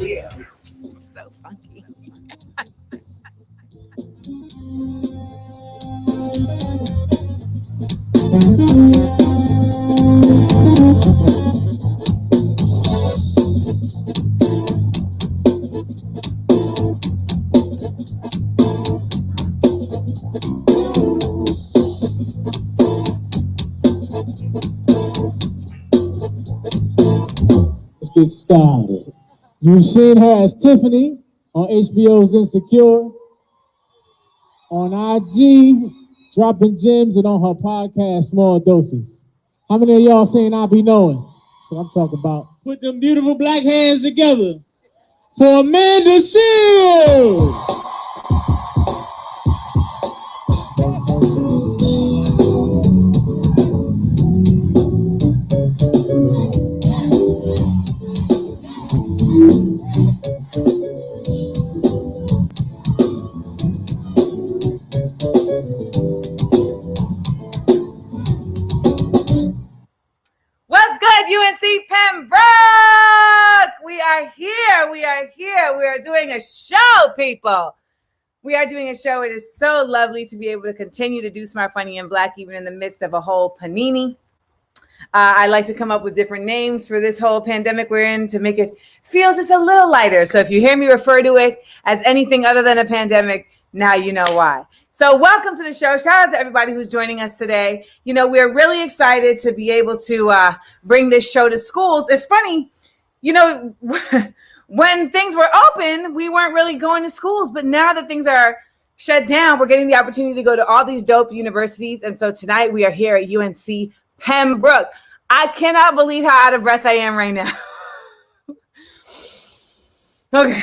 It's so funky. Let's get started. You've seen her as Tiffany on HBO's Insecure, on IG, dropping gems, and on her podcast, Small Doses. How many of y'all seen I Be Knowing? That's what I'm talking about. Put them beautiful black hands together for Amanda Seals. What's good, UNC Pembroke? We are here. We are doing a show, people. We are doing a show. It is so lovely to be able to continue to do Smart, Funny, and Black, even in the midst of a whole panini. I like to come up with different names for this whole pandemic we're in to make it feel just a little lighter. So if you hear me refer to it as anything other than a pandemic, now you know why. So welcome to the show. Shout out to everybody who's joining us today. You know, we're really excited to be able to bring this show to schools. It's funny, you know, when things were open, we weren't really going to schools. But now that things are shut down, we're getting the opportunity to go to all these dope universities. And so tonight we are here at UNC Pembroke. I cannot believe how out of breath I am right now. Okay.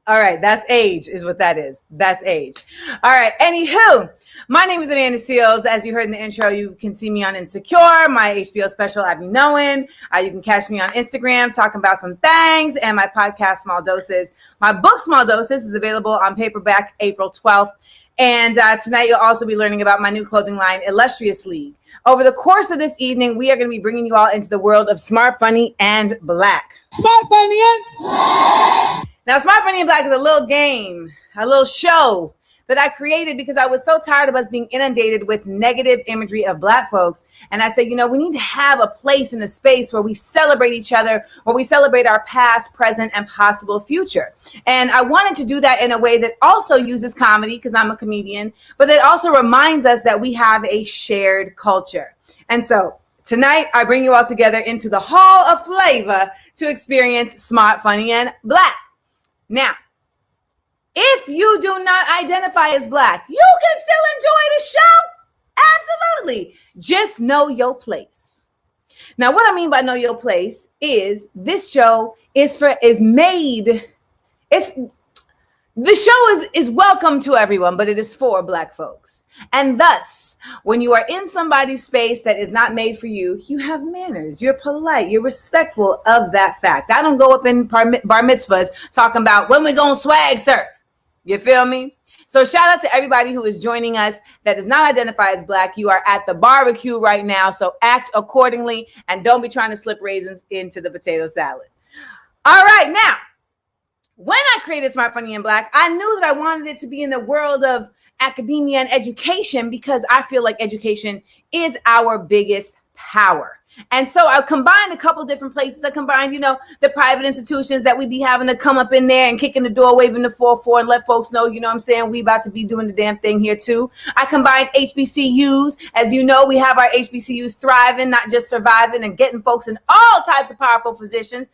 All right. That's age is what that is. That's age. All right. Anywho, my name is Amanda Seals. As you heard in the intro, you can see me on Insecure, my HBO special, I Be Knowing. You can catch me on Instagram talking about some things, and my podcast, Small Doses. My book, Small Doses, is available on paperback April 12th. And tonight you'll also be learning about my new clothing line, Illustrious League. Over the course of this evening, we are going to be bringing you all into the world of Smart, Funny, and Black. Smart, Funny, and Black. Now, Smart, Funny, and Black is a little game, a little show that I created because I was so tired of us being inundated with negative imagery of Black folks. And I said, you know, we need to have a place in a space where we celebrate each other, where we celebrate our past, present, and possible future. And I wanted to do that in a way that also uses comedy, because I'm a comedian, but that also reminds us that we have a shared culture. And so Tonight, I bring you all together into the Hall of Flavor to experience Smart, Funny, and Black. Now, if you do not identify as Black, you can still enjoy the show. Absolutely. Just know your place. Now, what I mean by know your place is this show the show is welcome to everyone, but it is for Black folks. And thus, when you are in somebody's space that is not made for you, you have manners, you're polite, you're respectful of that fact. I don't go up in bar mitzvahs talking about when we gonna swag surf. You feel me? So shout out to everybody who is joining us that does not identify as Black. You are at the barbecue right now, so act accordingly and don't be trying to slip raisins into the potato salad. All right, now, when I created Smart, Funny, and Black, I knew that I wanted it to be in the world of academia and education because I feel like education is our biggest power. And so I combined a couple different places. I combined, the private institutions that we be having to come up in there and kicking the door, waving the 4-4 and let folks know, what I'm saying? We about to be doing the damn thing here too. I combined HBCUs. As you know, we have our HBCUs thriving, not just surviving and getting folks in all types of powerful positions.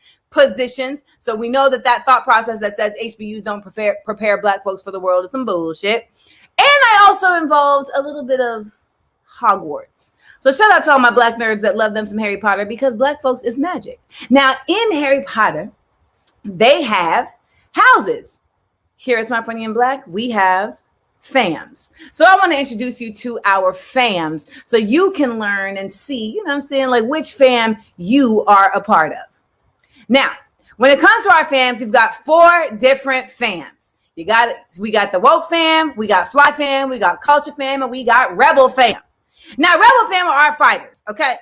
So we know that thought process that says HBCUs don't prepare Black folks for the world is some bullshit. And I also involved a little bit of Hogwarts. So shout out to all my Black nerds that love them some Harry Potter because Black folks is magic. Now in Harry Potter, they have houses. Here at Smart, Funny, and Black, we have fams. So I want to introduce you to our fams so you can learn and see, like which fam you are a part of. Now, when it comes to our fams, we've got 4 different fams. We got the woke fam, we got fly fam, we got culture fam, and we got rebel fam. Now, rebel fam are our fighters, okay?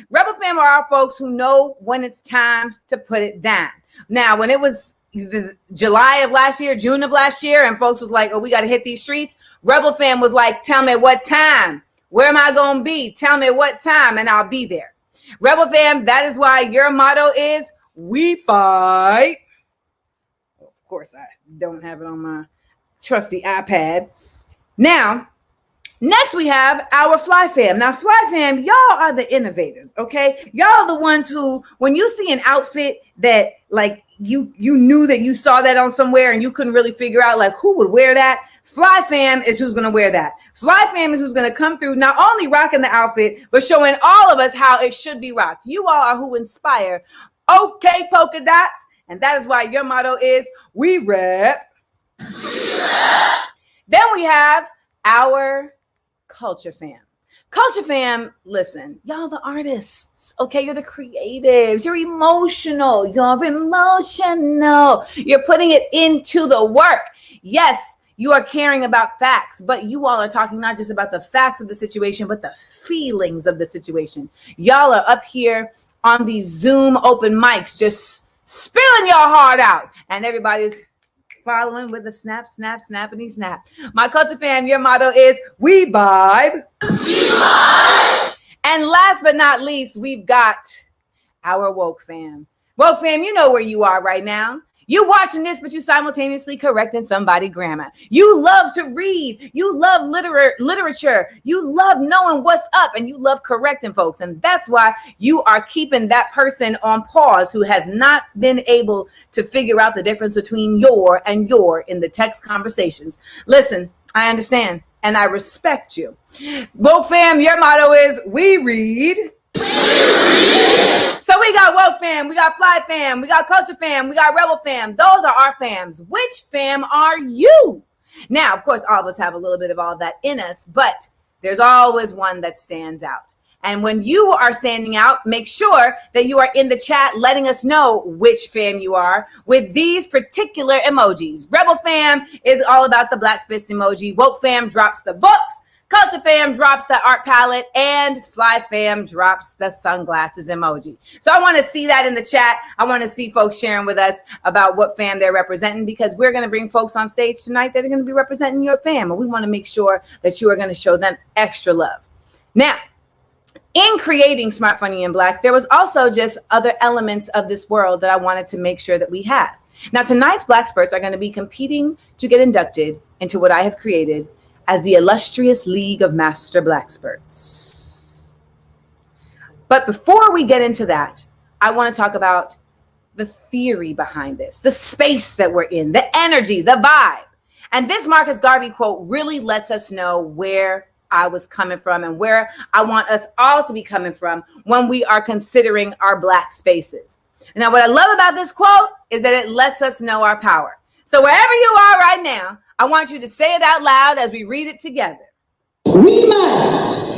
Rebel fam are our folks who know when it's time to put it down. Now, when it was July of last year, June of last year, and folks was like, oh, we got to hit these streets, rebel fam was like, tell me what time. Where am I going to be? Tell me what time, and I'll be there. Rebel fam, that is why your motto is, we fight. Of course, I don't have it on my trusty iPad. Now, next we have our fly fam. Now, fly fam, y'all are the innovators, okay? Y'all are the ones who, when you see an outfit that like you knew that you saw that on somewhere and you couldn't really figure out like who would wear that, fly fam is who's going to wear that. Fly fam is who's going to come through not only rocking the outfit, but showing all of us how it should be rocked. You all are who inspire okay polka dots, and that is why your motto is we rep. Then we have our culture fam. Culture fam, listen, y'all the artists, okay? You're the creatives. You're emotional. You're putting it into the work. Yes, you are caring about facts, but you all are talking not just about the facts of the situation, but the feelings of the situation. Y'all are up here on these Zoom open mics, just spilling your heart out, and everybody's following with a snap, snap, snappity snap. My culture fam, your motto is we vibe. We vibe. And last but not least, we've got our woke fam. Woke fam, you know where you are right now. You watching this, but you simultaneously correcting somebody's grammar. You love to read. You love literature. You love knowing what's up, and you love correcting folks. And that's why you are keeping that person on pause who has not been able to figure out the difference between your and your in the text conversations. Listen, I understand, and I respect you. Woke fam, your motto is we read. So we got woke fam, we got fly fam, we got culture fam, we got rebel fam. Those are our fams. Which fam are you? Now, of course, all of us have a little bit of all that in us, but there's always one that stands out. And when you are standing out, make sure that you are in the chat letting us know which fam you are with these particular emojis. Rebel fam is all about the black fist emoji. Woke fam drops the books. Culture fam drops the art palette, and fly fam drops the sunglasses emoji. So I want to see that in the chat. I want to see folks sharing with us about what fam they're representing, because we're going to bring folks on stage tonight that are going to be representing your fam, and we want to make sure that you are going to show them extra love. Now, in creating Smart, Funny, and Black, there was also just other elements of this world that I wanted to make sure that we have. Now, tonight's Black Spurts are going to be competing to get inducted into what I have created as the Illustrious League of Master Black Spurts. But before we get into that, I want to talk about the theory behind this, the space that we're in, the energy, the vibe. And this Marcus Garvey quote really lets us know where I was coming from and where I want us all to be coming from when we are considering our Black spaces. Now, what I love about this quote is that it lets us know our power. So wherever you are right now, I want you to say it out loud as we read it together. We must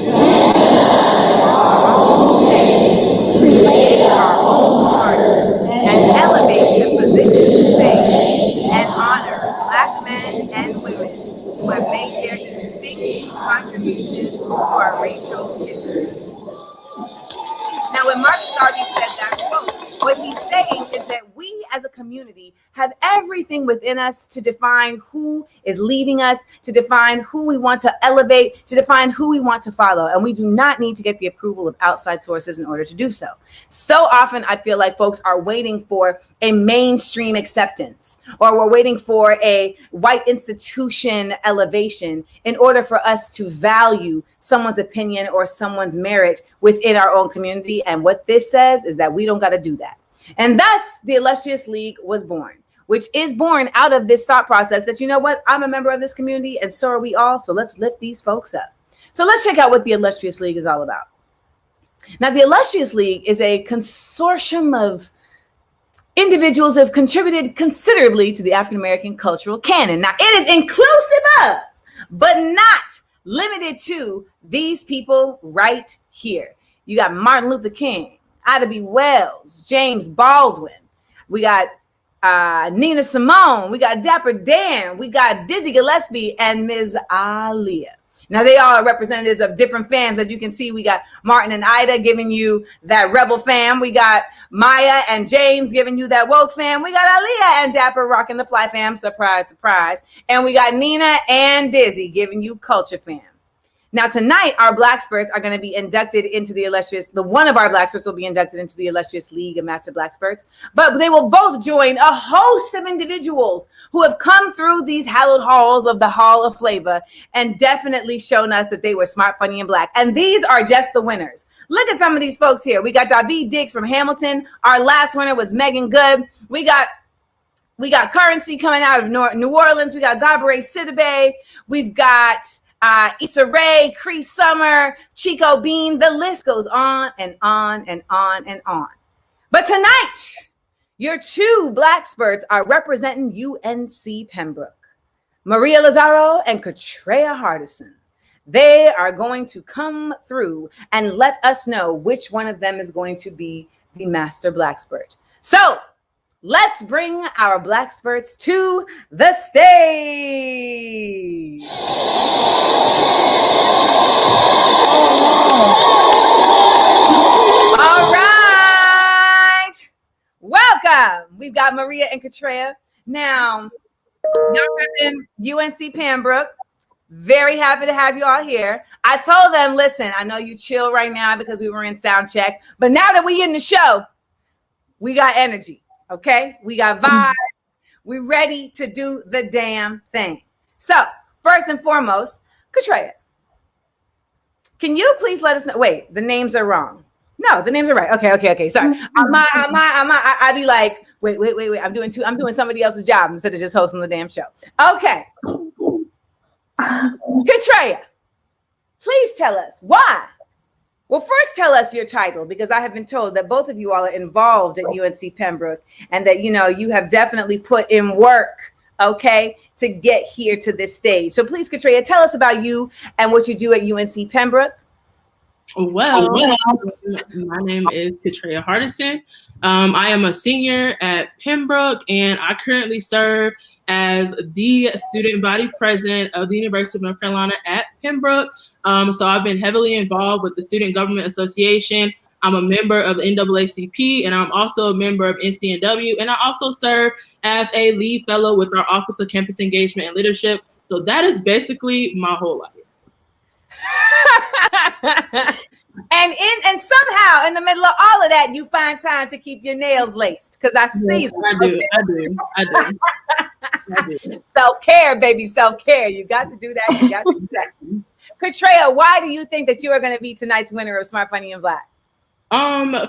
create our own martyrs and elevate to positions of fame and honor Black men and women who have made their distinct contributions to our racial history. Now, when Marcus Garvey said that quote, what he's saying is that we as a community have everything within us to define who is leading us, to define who we want to elevate, to define who we want to follow. And we do not need to get the approval of outside sources in order to do so. So often I feel like folks are waiting for a mainstream acceptance, or we're waiting for a white institution elevation in order for us to value someone's opinion or someone's merit within our own community. And what this says is that we don't got to do that. And thus the Illustrious League was born, which is born out of this thought process that, you know what, I'm a member of this community and so are we all. So let's lift these folks up. So let's check out what the Illustrious League is all about. Now, the Illustrious League is a consortium of individuals who have contributed considerably to the African-American cultural canon. Now, it is inclusive of, but not limited to, these people right here. You got Martin Luther King, Ida B. Wells, James Baldwin. We got Nina Simone. We got Dapper Dan. We got Dizzy Gillespie and Ms. Aaliyah. Now, they all are representatives of different fams. As you can see, we got Martin and Ida giving you that Rebel fam. We got Maya and James giving you that Woke fam. We got Aaliyah and Dapper rocking the Fly fam. Surprise, surprise. And we got Nina and Dizzy giving you Culture fam. Now, tonight, our Black Spurts are going to be inducted into the Illustrious, one of our Black Spurts will be inducted into the Illustrious League of Master Black Spurts, but they will both join a host of individuals who have come through these hallowed halls of the Hall of Flavor and definitely shown us that they were smart, funny, and Black. And these are just the winners. Look at some of these folks here. We got David Dix from Hamilton. Our last winner was Megan Good. We got Currency coming out of New Orleans. We got Gabourey Sidibe. We've got Issa Rae, Cree Summer, Chico Bean, the list goes on and on and on and on. But tonight, your two Black Spurts are representing UNC Pembroke, Maria Lazaro and Katrea Hardison. They are going to come through and let us know which one of them is going to be the Master Black Spurt. So let's bring our Black Spurts to the stage. All right. Welcome. We've got Maria and Katrea. Now, y'all represent UNC Pembroke. Very happy to have you all here. I told them, listen, I know you chill right now because we were in sound check, but now that we in the show, we got energy. Okay, we got vibes. We're ready to do the damn thing. So, first and foremost, Katrea, can you please let us know? Wait, the names are wrong. No, the names are right. Okay. Sorry. I'd be like, wait. I'm doing somebody else's job instead of just hosting the damn show. Okay. Katrea, please tell us why. Well, first tell us your title, because I have been told that both of you all are involved at UNC Pembroke and that, you have definitely put in work, okay, to get here to this stage. So please, Katrea, tell us about you and what you do at UNC Pembroke. Well, my name is Katrea Hardison. I am a senior at Pembroke, and I currently serve as the student body president of the University of North Carolina at Pembroke. So I've been heavily involved with the Student Government Association. I'm a member of the NAACP, and I'm also a member of NCNW. And I also serve as a lead fellow with our Office of Campus Engagement and Leadership. So that is basically my whole life. And somehow in the middle of all of that, you find time to keep your nails laced, because I see them. I do. Self-care, baby, self-care. You got to do that. Katrea, why do you think that you are going to be tonight's winner of Smart, Funny, and Black?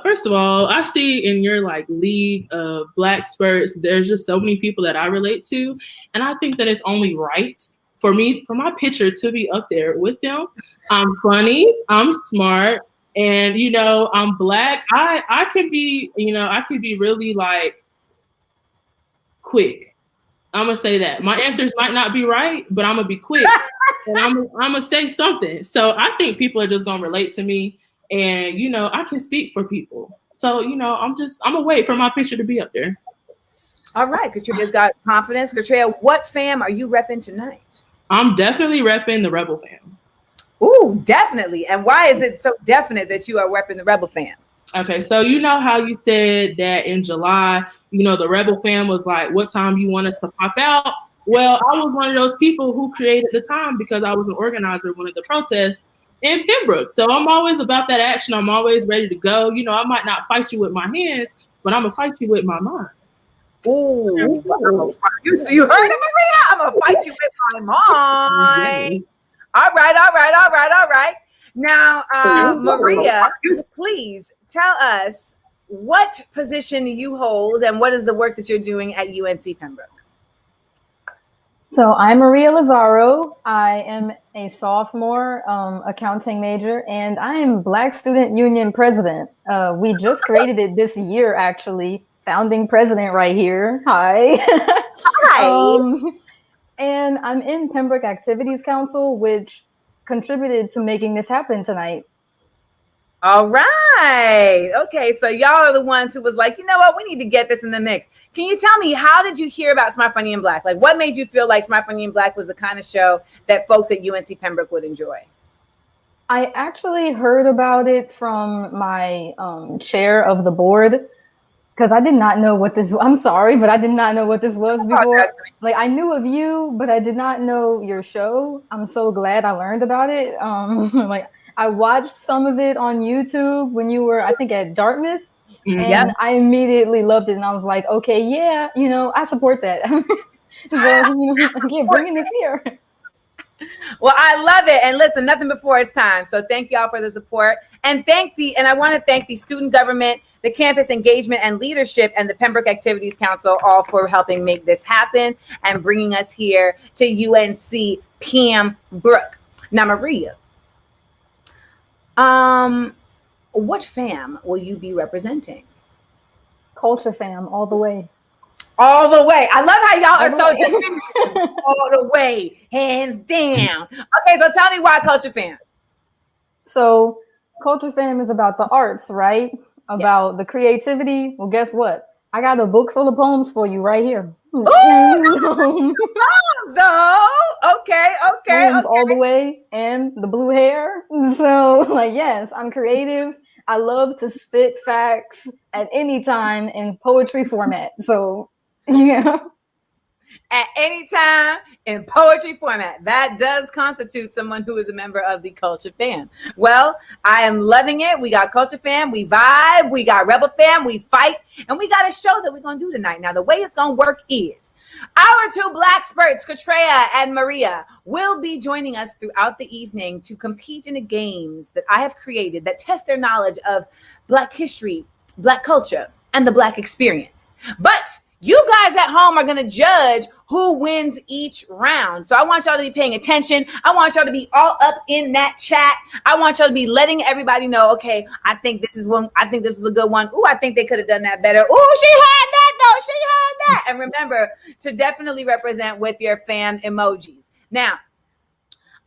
First of all, I see in your like league of Black spurts, there's just so many people that I relate to, and I think that it's only right for my picture to be up there with them. I'm funny, I'm smart, and I'm Black. I could be, I could be really like quick. I'm gonna say that my answers might not be right, but I'm gonna be quick, and I'm gonna say something. So I think people are just gonna relate to me. And, I can speak for people. So, I'm gonna wait for my picture to be up there. All right. Katria's got confidence. Katria, what fam are you repping tonight? I'm definitely repping the Rebel fam. Ooh, definitely. And why is it so definite that you are repping the Rebel fam? Okay. So, you know how you said that in July, the Rebel fam was like, what time you want us to pop out? Well, I was one of those people who created the time because I was an organizer of one of the protests in Pembroke. So I'm always about that action. I'm always ready to go. I might not fight you with my hands, but I'm going to fight you with my mind. Ooh. You heard it, Maria? I'm going to fight you with my mind. All right. Now, Maria, please tell us what position you hold and what is the work that you're doing at UNC Pembroke? So I'm Maria Lazaro. I am a sophomore accounting major, and I am Black Student Union president. We just created it this year, actually. Founding president right here. Hi. Hi. And I'm in Pembroke Activities Council, which contributed to making this happen tonight. All right. Okay. So y'all are the ones who was like, you know what? We need to get this in the mix. Can you tell me, how did you hear about Smart, Funny, and Black? Like, what made you feel like Smart, Funny, and Black was the kind of show that folks at UNC Pembroke would enjoy? I actually heard about it from my chair of the board, because I did not know what this, I'm sorry, but I did not know what this was before. Like, I knew of you, but I did not know your show. I'm so glad I learned about it. I watched some of it on YouTube when you were, I think, at Dartmouth, and I immediately loved it. And I was like, okay, yeah, I support that. So, bringing this here. Well, I love it. And listen, nothing before it's time. So thank y'all for the support. And I want to thank the student government, the campus engagement and leadership, and the Pembroke Activities Council, all for helping make this happen and bringing us here to UNC Pembroke. Now, Maria, what fam will you be representing? Culture fam, all the way. All the way. I love how y'all are so definitive. All the way, hands down. Okay, so tell me why Culture Fam. So Culture Fam is about the arts, right? About the creativity. Well, guess what? I got a book full of poems for you right here. Ooh, poems, though. Okay. Poems all the way, and the blue hair. So, yes, I'm creative. I love to spit facts at any time in poetry format. So, yeah. At any time in poetry format. That does constitute someone who is a member of the Culture Fam. Well, I am loving it. We got Culture Fam, we vibe, we got Rebel Fam, we fight, and we got a show that we're going to do tonight. Now, the way it's going to work is our two Black spurts, Katria and Maria, will be joining us throughout the evening to compete in the games that I have created that test their knowledge of Black history, Black culture, and the Black experience. But you guys at home are going to judge who wins each round. So I want y'all to be paying attention. I want y'all to be all up in that chat. I want y'all to be letting everybody know, okay, I think this is a good one. Ooh, I think they could have done that better. Ooh, she had that. No, she had that. And remember to definitely represent with your fan emojis. Now,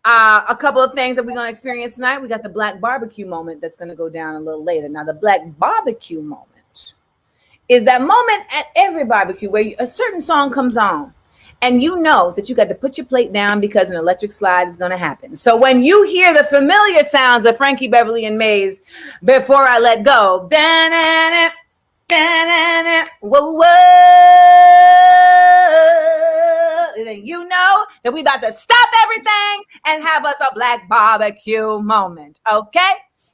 a couple of things that we're going to experience tonight. We got the Black barbecue moment that's going to go down a little later. Now, the Black barbecue moment is that moment at every barbecue where a certain song comes on and you know that you got to put your plate down because an electric slide is going to happen. So when you hear the familiar sounds of Frankie Beverly and Mays, Before I Let Go, da-na-na, da-na-na, whoa, whoa, then you know that we about to stop everything and have us a Black barbecue moment. Okay?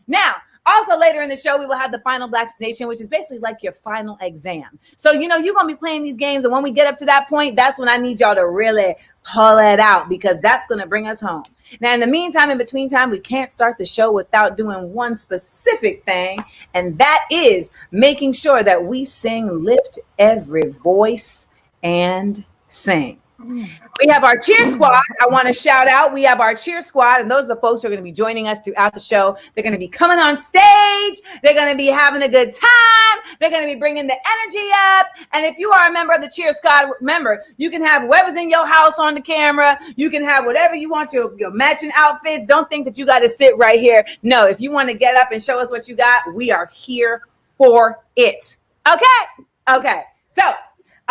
Now, Also, later in the show, we will have the final Black Nation, which is basically like your final exam. So, you're going to be playing these games. And when we get up to that point, that's when I need y'all to really pull it out, because that's going to bring us home. Now, in the meantime, in between time, we can't start the show without doing one specific thing. And that is making sure that we sing, lift every voice, and sing. We have our cheer squad. I want to shout out. We have our cheer squad, and those are the folks who are going to be joining us throughout the show. They're going to be coming on stage. They're going to be having a good time. They're going to be bringing the energy up. And if you are a member of the cheer squad, remember, you can have whoever's in your house on the camera. You can have whatever you want, your matching outfits. Don't think that you got to sit right here. No, if you want to get up and show us what you got, we are here for it. Okay. So,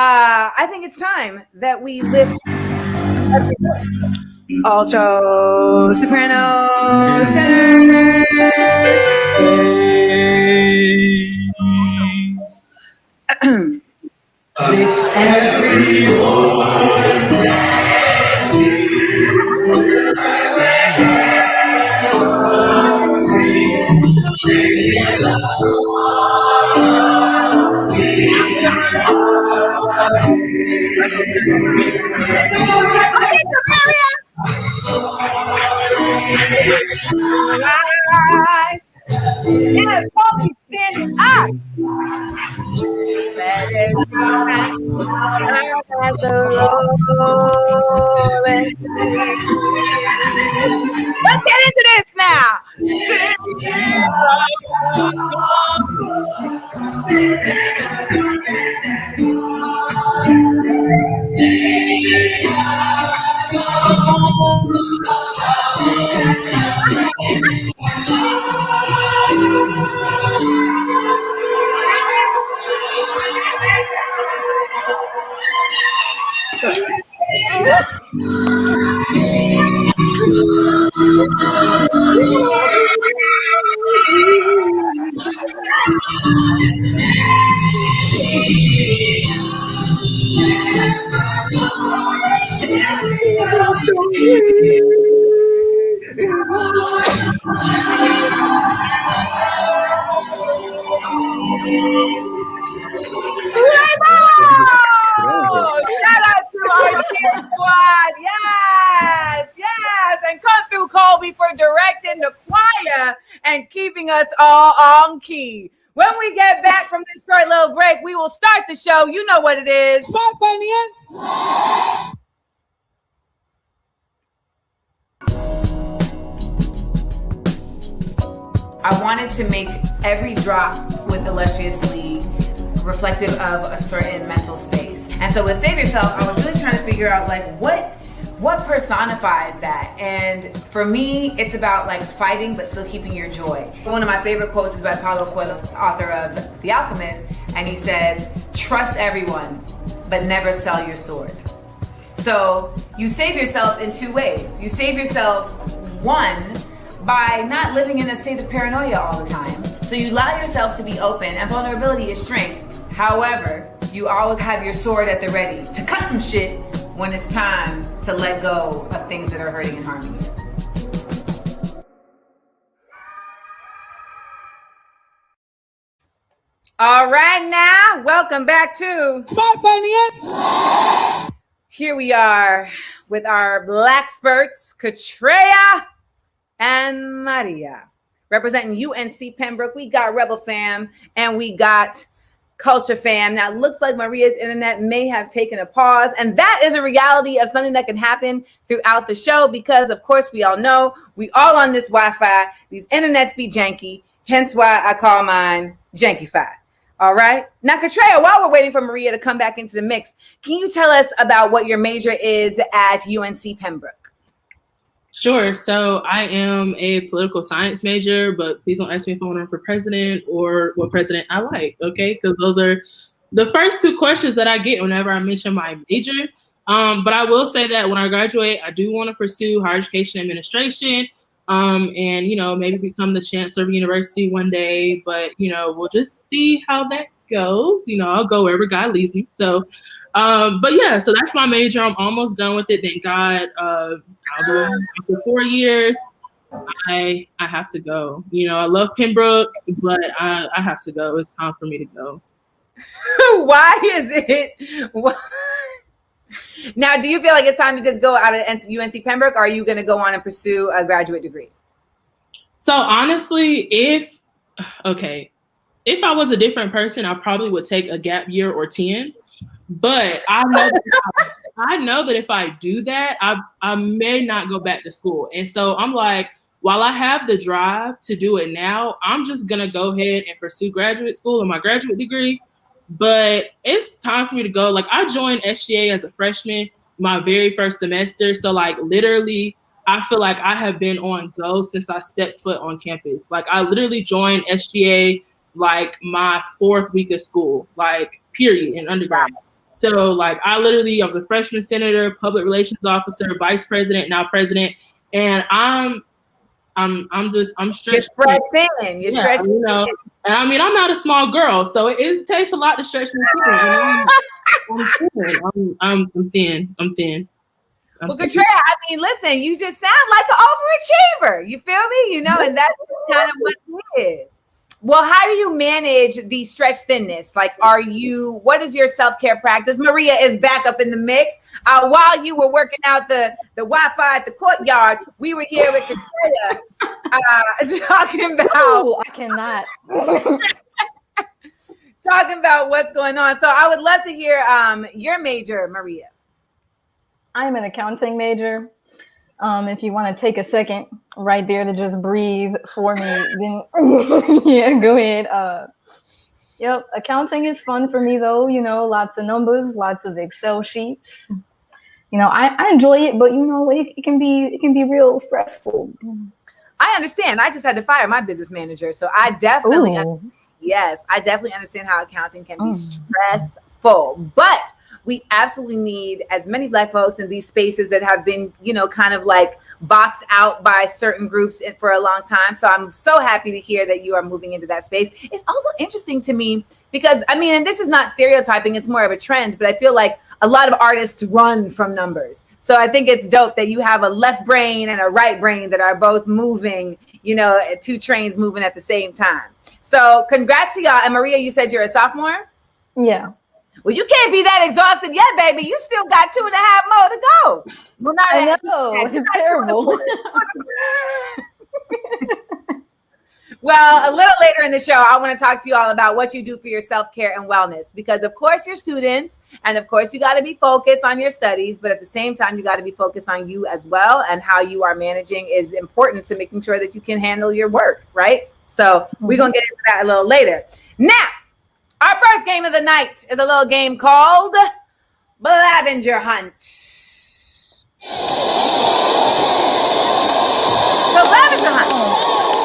I think it's time that we lift alto, soprano, tenors. Lift every voice. Yes, Kobe, standing up. Let it as the rolling sea. Let's get into this now. Shout out to our cheer squad. Yes. And come through, Colby, for directing the choir and keeping us all on key. When we get back from this short little break, we will start the show. You know what it is. I wanted to make every drop with Illustrious League reflective of a certain mental space. And so with Save Yourself, I was really trying to figure out what personifies that. And for me, it's about fighting but still keeping your joy. One of my favorite quotes is by Paulo Coelho, author of The Alchemist, and he says, "Trust everyone, but never sell your sword." So you save yourself in two ways. You save yourself, one, by not living in a state of paranoia all the time. So you allow yourself to be open, and vulnerability is strength. However, you always have your sword at the ready to cut some shit when it's time to let go of things that are hurting and harming you. All right, now, welcome back to Here we are with our Black experts, Katrea and Maria, representing UNC Pembroke. We got Rebel Fam and we got Culture Fam. Now, it looks like Maria's internet may have taken a pause, and that is a reality of something that can happen throughout the show because, of course, we all know we all on this Wi-Fi. These internets be janky, hence why I call mine Janky-Fi. All right. Now, Katrea, while we're waiting for Maria to come back into the mix, can you tell us about what your major is at UNC Pembroke? Sure. So I am a political science major, but please don't ask me if I want to run for president or what president I like, okay? Because those are the first two questions that I get whenever I mention my major. But I will say that when I graduate, I do want to pursue higher education administration and, maybe become the chancellor of a university one day. But, we'll just see how that goes. I'll go wherever God leads me. So, but yeah, so that's my major. I'm almost done with it. Thank God. After 4 years, I have to go. You know, I love Pembroke, but I have to go. It's time for me to go. Why is it? Why? Now, do you feel like it's time to just go out of UNC Pembroke, or are you going to go on and pursue a graduate degree? So honestly, if I was a different person, I probably would take a gap year or 10. But I know that if I do that, I may not go back to school. And so I'm like, while I have the drive to do it now, I'm just going to go ahead and pursue graduate school and my graduate degree. But it's time for me to go. Like, I joined SGA as a freshman my very first semester. So like literally, I feel like I have been on go since I stepped foot on campus. Like, I literally joined SGA like my 4th week of school, like period, in undergrad. So like I was a freshman senator, public relations officer, vice president, now president, and I'm stretched. You're spread thin. You're stretched thin. You know, and I mean, I'm not a small girl, so it takes a lot to stretch me thin. I'm thin. Well, Katria, I mean, listen, you just sound like an overachiever. You feel me? You know, and that's kind of what it is. Well, how do you manage the stretch thinness? Like, what is your self-care practice? Maria is back up in the mix. While you were working out the Wi-Fi at the courtyard, we were here with Katria talking about. Oh, I cannot. Talking about what's going on. So I would love to hear your major, Maria. I'm an accounting major. If you want to take a second right there to just breathe for me, then yeah, go ahead. Yep, accounting is fun for me though. You know, lots of numbers, lots of Excel sheets. You know, I enjoy it, but you know, it can be real stressful. I understand. I just had to fire my business manager, so I definitely understand how accounting can be stressful, but we absolutely need as many Black folks in these spaces that have been, you know, kind of like boxed out by certain groups for a long time. So I'm so happy to hear that you are moving into that space. It's also interesting to me because, I mean, and this is not stereotyping, it's more of a trend, but I feel like a lot of artists run from numbers. So I think it's dope that you have a left brain and a right brain that are both moving, you know, 2 trains moving at the same time. So congrats to y'all. And Maria, you said you're a sophomore? Yeah. Well, you can't be that exhausted yet, baby. You still got 2.5 more to go. Well, not I know. It's terrible. Well, a little later in the show, I want to talk to you all about what you do for your self-care and wellness. Because, of course, you're students. And, of course, you got to be focused on your studies. But at the same time, you got to be focused on you as well. And how you are managing is important to making sure that you can handle your work, right? So we're going to get into that a little later. Now, our first game of the night is a little game called Blavinger Hunt. So Blavinger Hunt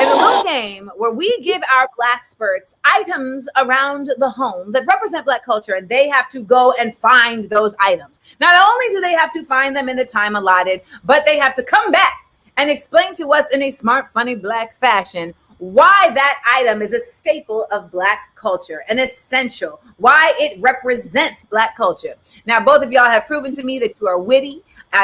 is a little game where we give our Black experts items around the home that represent Black culture, and they have to go and find those items. Not only do they have to find them in the time allotted, but they have to come back and explain to us in a smart, funny Black fashion why that item is a staple of Black culture, an essential, why it represents Black culture. Now, both of y'all have proven to me that you are witty.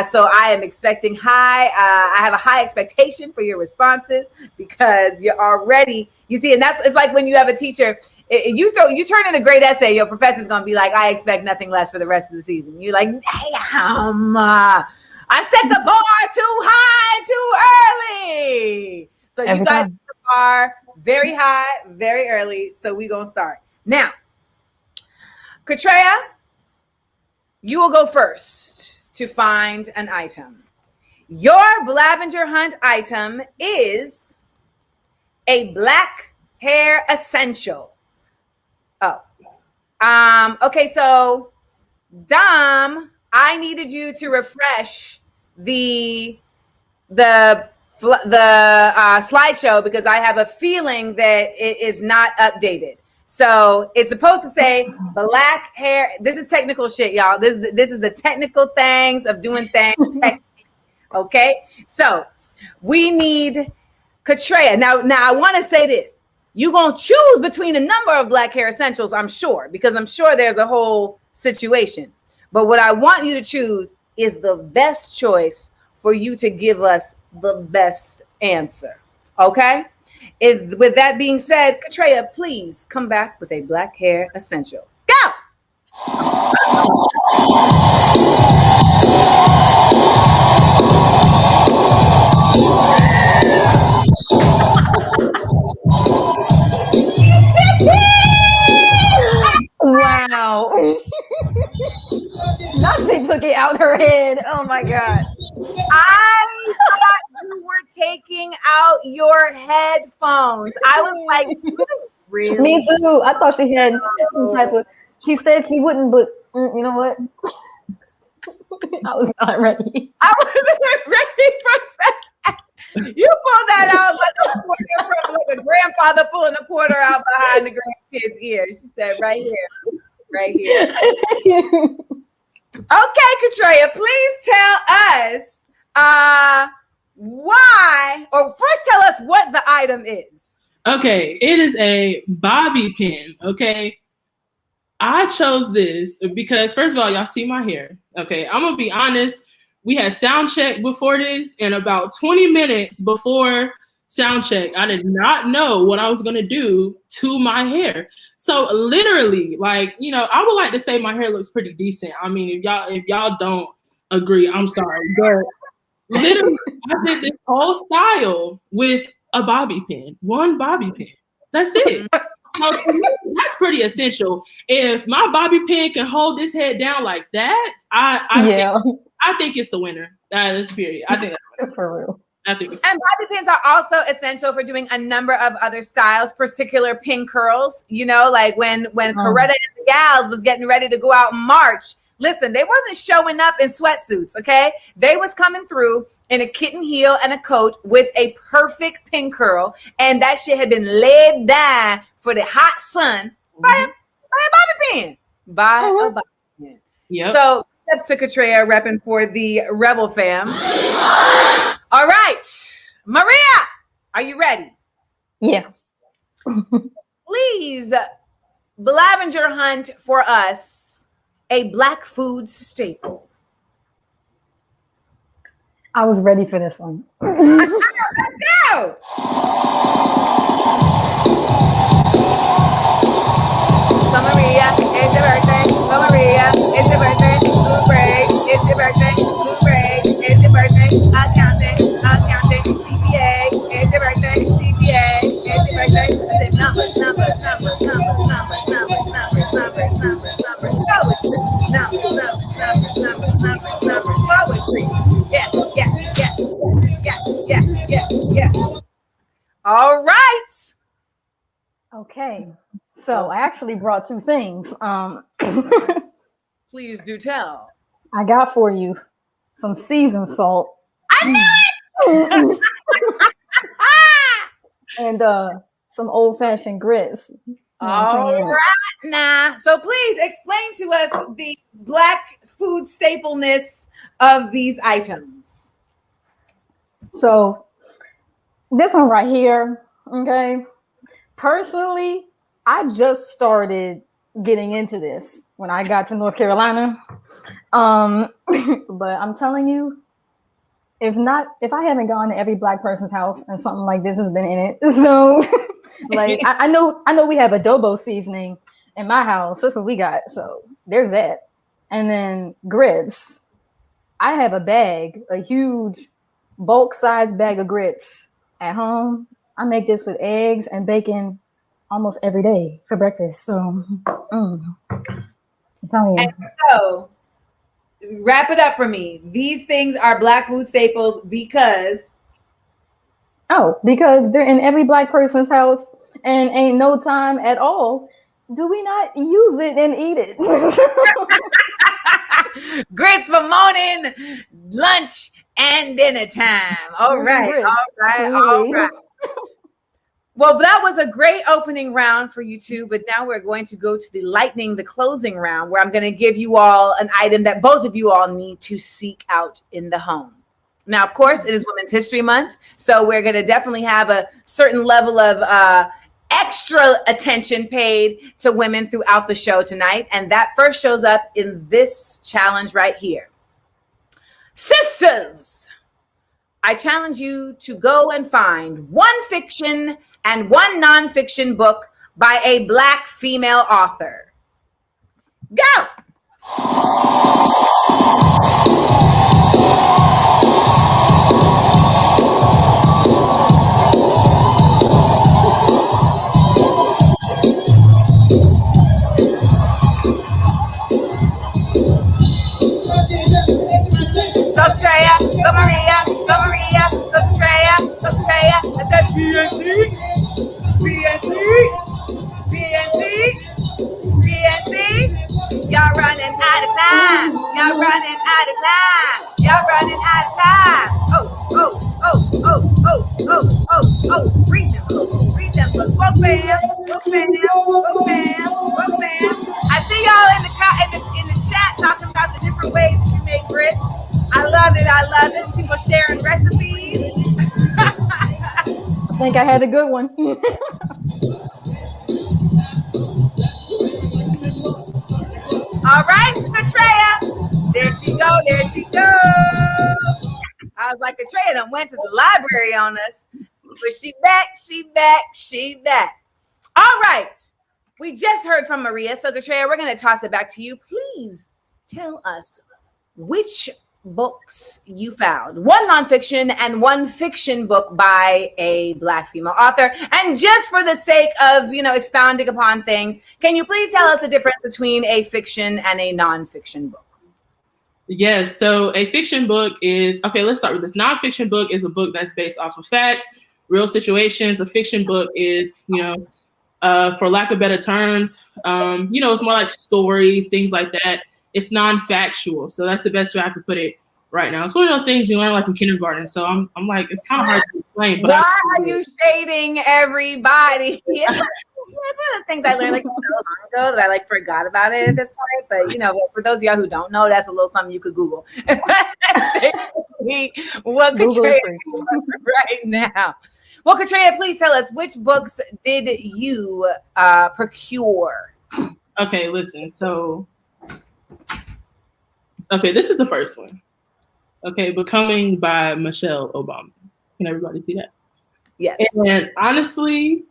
So I am expecting I have a high expectation for your responses because you're already, you see, and it's like when you have a teacher, you turn in a great essay, your professor's going to be like, I expect nothing less for the rest of the season. You're like, damn, I set the bar too high, too early. So you guys set the bar very high, very early. So we're going to start. Now, Katria, you will go first to find an item. Your Blavinger Hunt item is a Black hair essential. Okay, so Dom, I needed you to refresh the slideshow because I have a feeling that it is not updated. So it's supposed to say Black hair. This is technical shit, y'all. This is the technical things of doing things. Okay, so we need Katria. Now I want to say this. You're going to choose between a number of Black hair essentials, I'm sure, because I'm sure there's a whole situation. But what I want you to choose is the best choice for you to give us the best answer. Okay? With that being said, Katreya, please come back with a black hair essential. Go! Wow. Nothing took it out her head. Oh my God. I thought you were taking out your headphones. I was like, really? Me too. I thought she had some type of. She said she wouldn't, but you know what? I was not ready. I wasn't ready for that. You pulled that out like a grandfather pulling a quarter out behind the grandkid's ear. She said, right here. Right here. Okay, Katreya, please tell us why, or first tell us what the item is. Okay, it is a bobby pin, okay? I chose this because, first of all, y'all see my hair, okay? I'm going to be honest. We had sound check before this, and about 20 minutes before sound check, I did not know what I was going to do to my hair. So literally, like, you know, I would like to say my hair looks pretty decent. I mean, if y'all don't agree, I'm sorry. But literally, I did this whole style with a bobby pin, one bobby pin. That's it. So to me, that's pretty essential. If my bobby pin can hold this head down like that, I think it's a winner. That's period. I think that's a winner. For real. And bobby pins are also essential for doing a number of other styles, particular pin curls. You know, like when Coretta and the gals was getting ready to go out and march. Listen, they wasn't showing up in sweatsuits, okay? They was coming through in a kitten heel and a coat with a perfect pin curl, and that shit had been laid down for the hot sun by a bobby pin. By a bobby pin. Yep. So steps to Katreya repping for the Rebel fam. All right, Maria, are you ready? Yes. Please, Blavinger hunt for us a black food staple. I was ready for this one. Let's go. So Maria, it's your birthday. So Maria, it's your birthday. Blue braid, it's your birthday. Blue braid, it's your birthday. Accounting, CPA, it's your birthday. CPA, it's your birthday. I said numbers. Poetry. Yeah. All right. Okay. So I actually brought two things. Please do tell. I got for you some seasoned salt. I knew it! And some old-fashioned grits. All right now. So please explain to us the black food stapleness of these items. So this one right here, okay? Personally, I just started getting into this when I got to North Carolina. But I'm telling you, if I haven't gone to every black person's house and something like this has been in it. So like I know we have adobo seasoning in my house. That's what we got. So there's that. And then grits. I have a huge bulk size bag of grits at home. I make this with eggs and bacon almost every day for breakfast. So I'm telling you. And so wrap it up for me. These things are black food staples because they're in every black person's house, and ain't no time at all do we not use it and eat it. grits for morning, lunch, and dinner time. All right. Well, that was a great opening round for you two, but now we're going to go to the closing round, where I'm going to give you all an item that both of you all need to seek out in the home. Now, of course, it is Women's History Month, so we're going to definitely have a certain level of extra attention paid to women throughout the show tonight, and that first shows up in this challenge right here. Sisters, I challenge you to go and find one fiction and one nonfiction book by a Black female author. Go! Go Treya, go Maria, go Maria, go Treya, go Treya. I said BNC, BNC, BNC, BNC. Y'all running out of time. Y'all running out of time. Y'all running out of time. Oh, oh, oh, oh, oh, oh, oh, oh. Read them books. Read them books. Go fam. Go fam. Go fam. Go fam. I see y'all in the chat talking about the different ways that you make grits. I love it. I love it. People sharing recipes. I think I had a good one. All right, Katreya. There she go. There she goes. I was like, Katreya done went to the library on us. But she back. She back. She back. All right. We just heard from Maria. So, Katreya, we're going to toss it back to you. Please tell us which books you found, one nonfiction and one fiction book by a Black female author. And just for the sake of, expounding upon things, can you please tell us the difference between a fiction and a nonfiction book? Yes. So a fiction book is, okay, let's start with this. Nonfiction book is a book that's based off of facts, real situations. A fiction book is, for lack of better terms, it's more like stories, things like that. It's non-factual. So that's the best way I could put it right now. It's one of those things you learn like in kindergarten. So I'm like, it's kind of hard to explain. But why are you shading everybody? It's one of those things I learned like so long ago that I forgot about it at this point. But for those of y'all who don't know, that's a little something you could Google. What Katreya right now. Well, Katreya, please tell us, which books did you procure? Okay, listen. So, this is the first one. Okay, Becoming by Michelle Obama. Can everybody see that? Yes. And honestly,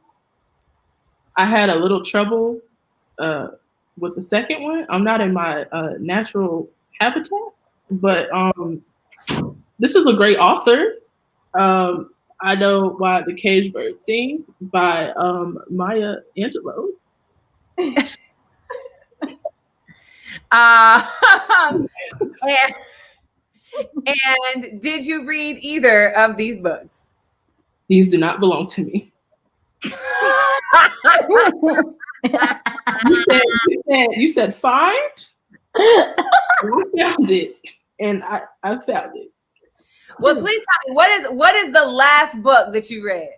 I had a little trouble with the second one. I'm not in my natural habitat, but this is a great author. I Know Why the Caged Bird Sings by Maya Angelou. And did you read either of these books? These do not belong to me. You said find? I found it. And I found it. Well, please tell me, what is the last book that you read?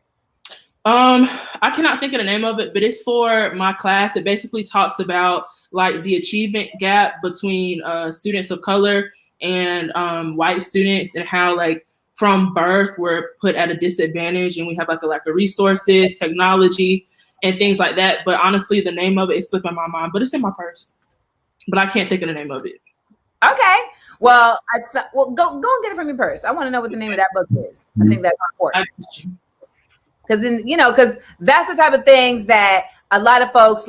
I cannot think of the name of it, but it's for my class. It basically talks about like the achievement gap between students of color and white students, and how like from birth we're put at a disadvantage, and we have like a lack of resources, technology, and things like that. But honestly, the name of it is slipping my mind, but it's in my purse. But I can't think of the name of it. Okay. Well, go and get it from your purse. I want to know what the name of that book is. I think that's important. Because that's the type of things that a lot of folks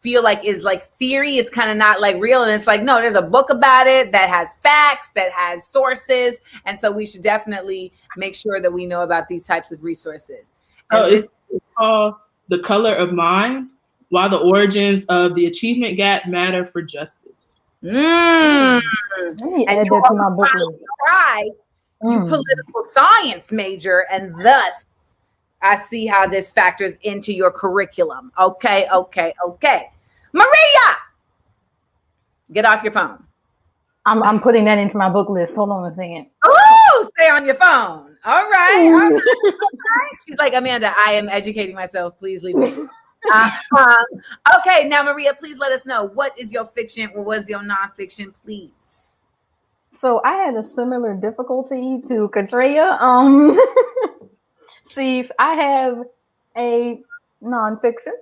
feel like is like theory. It's kind of not like real. And it's like, no, there's a book about it that has facts, that has sources. And so we should definitely make sure that we know about these types of resources. It's called The Color of Mind: Why the Origins of the Achievement Gap Matter for Justice. Let me add that to my book list. You political science major, and thus I see how this factors into your curriculum. Okay. Maria, get off your phone. I'm putting that into my book list. Hold on a second. Oh, stay on your phone. All right. She's like, Amanda, I am educating myself. Please leave me. Okay, now Maria, please let us know, what is your fiction or what is your nonfiction, please? So I had a similar difficulty to Katreya. See, I have a nonfiction.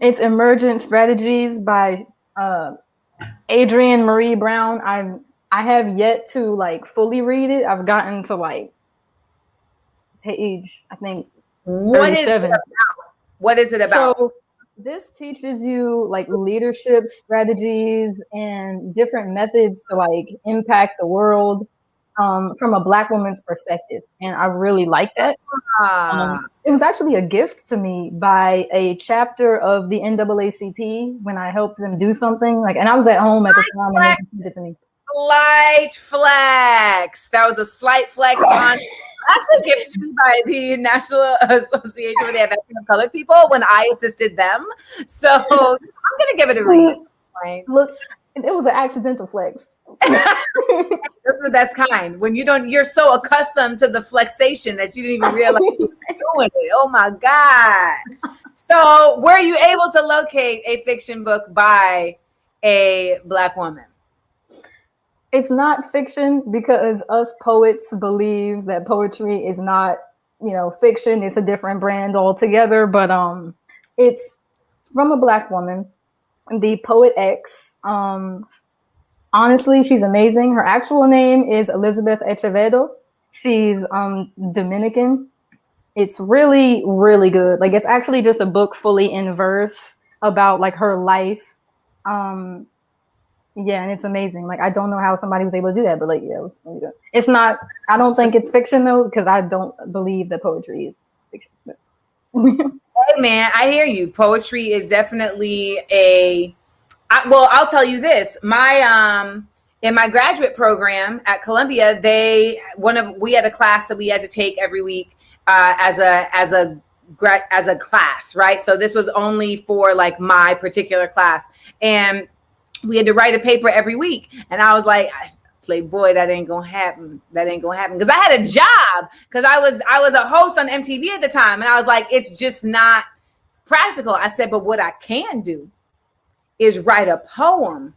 It's Emergent Strategies by Adrienne Marie Brown. I have yet to fully read it. I've gotten to page, I think, What is it 37. about? What is it about? So this teaches you like leadership strategies and different methods to like impact the world from a Black woman's perspective. And I really like that. It was actually a gift to me by a chapter of the NAACP when I helped them do something. Like, and I was at home at the time and they sent it to me. Slight flex. That was a slight flex on actually gifted to me by the National Association for the Advancement of Colored People when I assisted them. So I'm gonna give it a read. Look, it was an accidental flex. That's the best kind. When you're so accustomed to the flexation that you didn't even realize you were doing it. Oh my God. So were you able to locate a fiction book by a Black woman? It's not fiction because us poets believe that poetry is not, fiction. It's a different brand altogether, but it's from a Black woman, the poet X. Honestly, she's amazing. Her actual name is Elizabeth Echevedo. She's Dominican. It's really, really good. Like, it's actually just a book fully in verse about like her life. Yeah, and it's amazing. Like, I don't know how somebody was able to do that, but like, yeah, it was really good. It's not, I don't think it's fiction though, because I don't believe that poetry is fiction. Hey man, I hear you. Poetry is definitely I'll tell you this. In my graduate program at Columbia, we had a class that we had to take every week as a class, right? So this was only for like my particular class, and we had to write a paper every week. And I was like, Playboy, that ain't gonna happen. Because I had a job, because I was a host on MTV at the time, and I was like, it's just not practical. I said, but what I can do is write a poem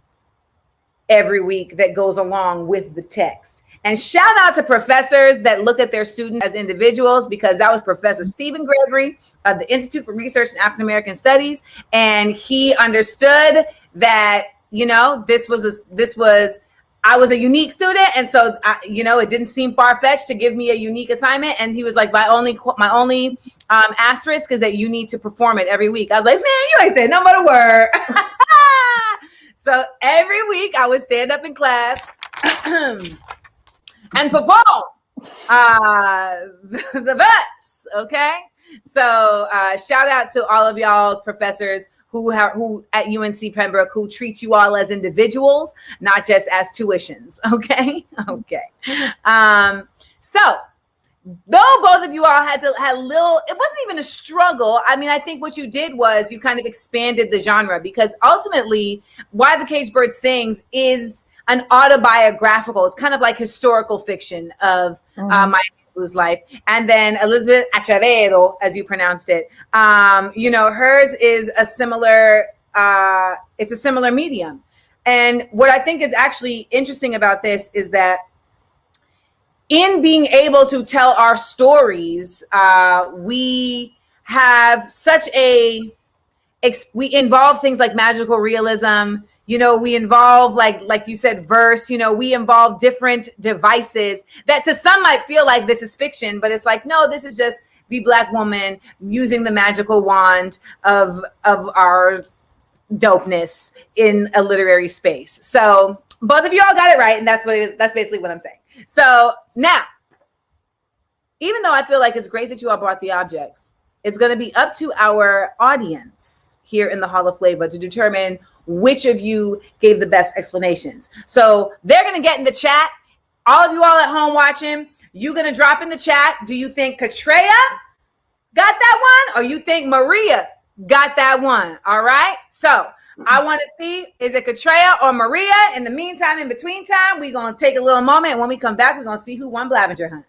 every week that goes along with the text. And shout out to professors that look at their students as individuals, because that was Professor Stephen Gregory of the Institute for Research in African American Studies. And he understood that, I was a unique student. And so, it didn't seem far-fetched to give me a unique assignment. And he was like, my only asterisk is that you need to perform it every week. I was like, man, you ain't saying no but a word. So every week I would stand up in class and perform the verse. Okay. So shout out to all of y'all's professors who at UNC Pembroke, who treat you all as individuals, not just as tuitions. Okay. Okay. So though both of you all had little, it wasn't even a struggle. I mean, I think what you did was you kind of expanded the genre, because ultimately Why the Caged Bird Sings is an autobiographical, it's kind of like historical fiction of Maya Angelou's life. And then Elizabeth Acevedo, as you pronounced it, hers is a similar, it's a similar medium. And what I think is actually interesting about this is that in being able to tell our stories, we have we involve things like magical realism. We involve like you said, verse. We involve different devices that to some might feel like this is fiction, but it's like, no, this is just the Black woman using the magical wand of our dopeness in a literary space. So both of you all got it right, and that's basically what I'm saying. So now, even though I feel like it's great that you all brought the objects, it's going to be up to our audience here in the Hall of Flavor to determine which of you gave the best explanations. So they're going to get in the chat. All of you all at home watching, you're going to drop in the chat. Do you think Katreya got that one, or you think Maria got that one? All right. So I want to see, is it Katreya or Maria? In the meantime, in between time, we're going to take a little moment. And when we come back, we're going to see who won Blavinger Hunt.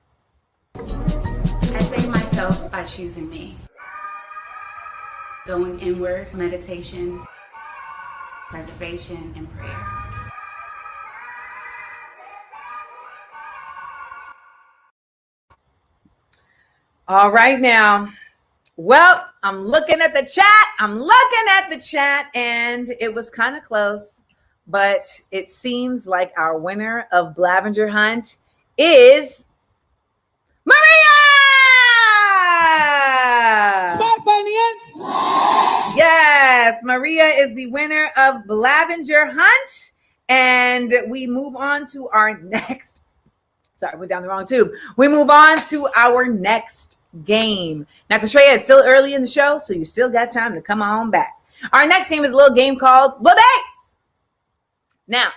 I save myself by choosing me. Going inward, meditation, preservation, and prayer. All right now. Well, I'm looking at the chat. And it was kind of close, but it seems like our winner of Blavinger Hunt is Maria! Smart by the end. Yes, Maria is the winner of Blavinger Hunt. And we move on to our next. Sorry, went down the wrong tube. We move on to our next game. Now, Katreya, it's still early in the show, so you still got time to come on back. Our next game is a little game called Blebates. Now,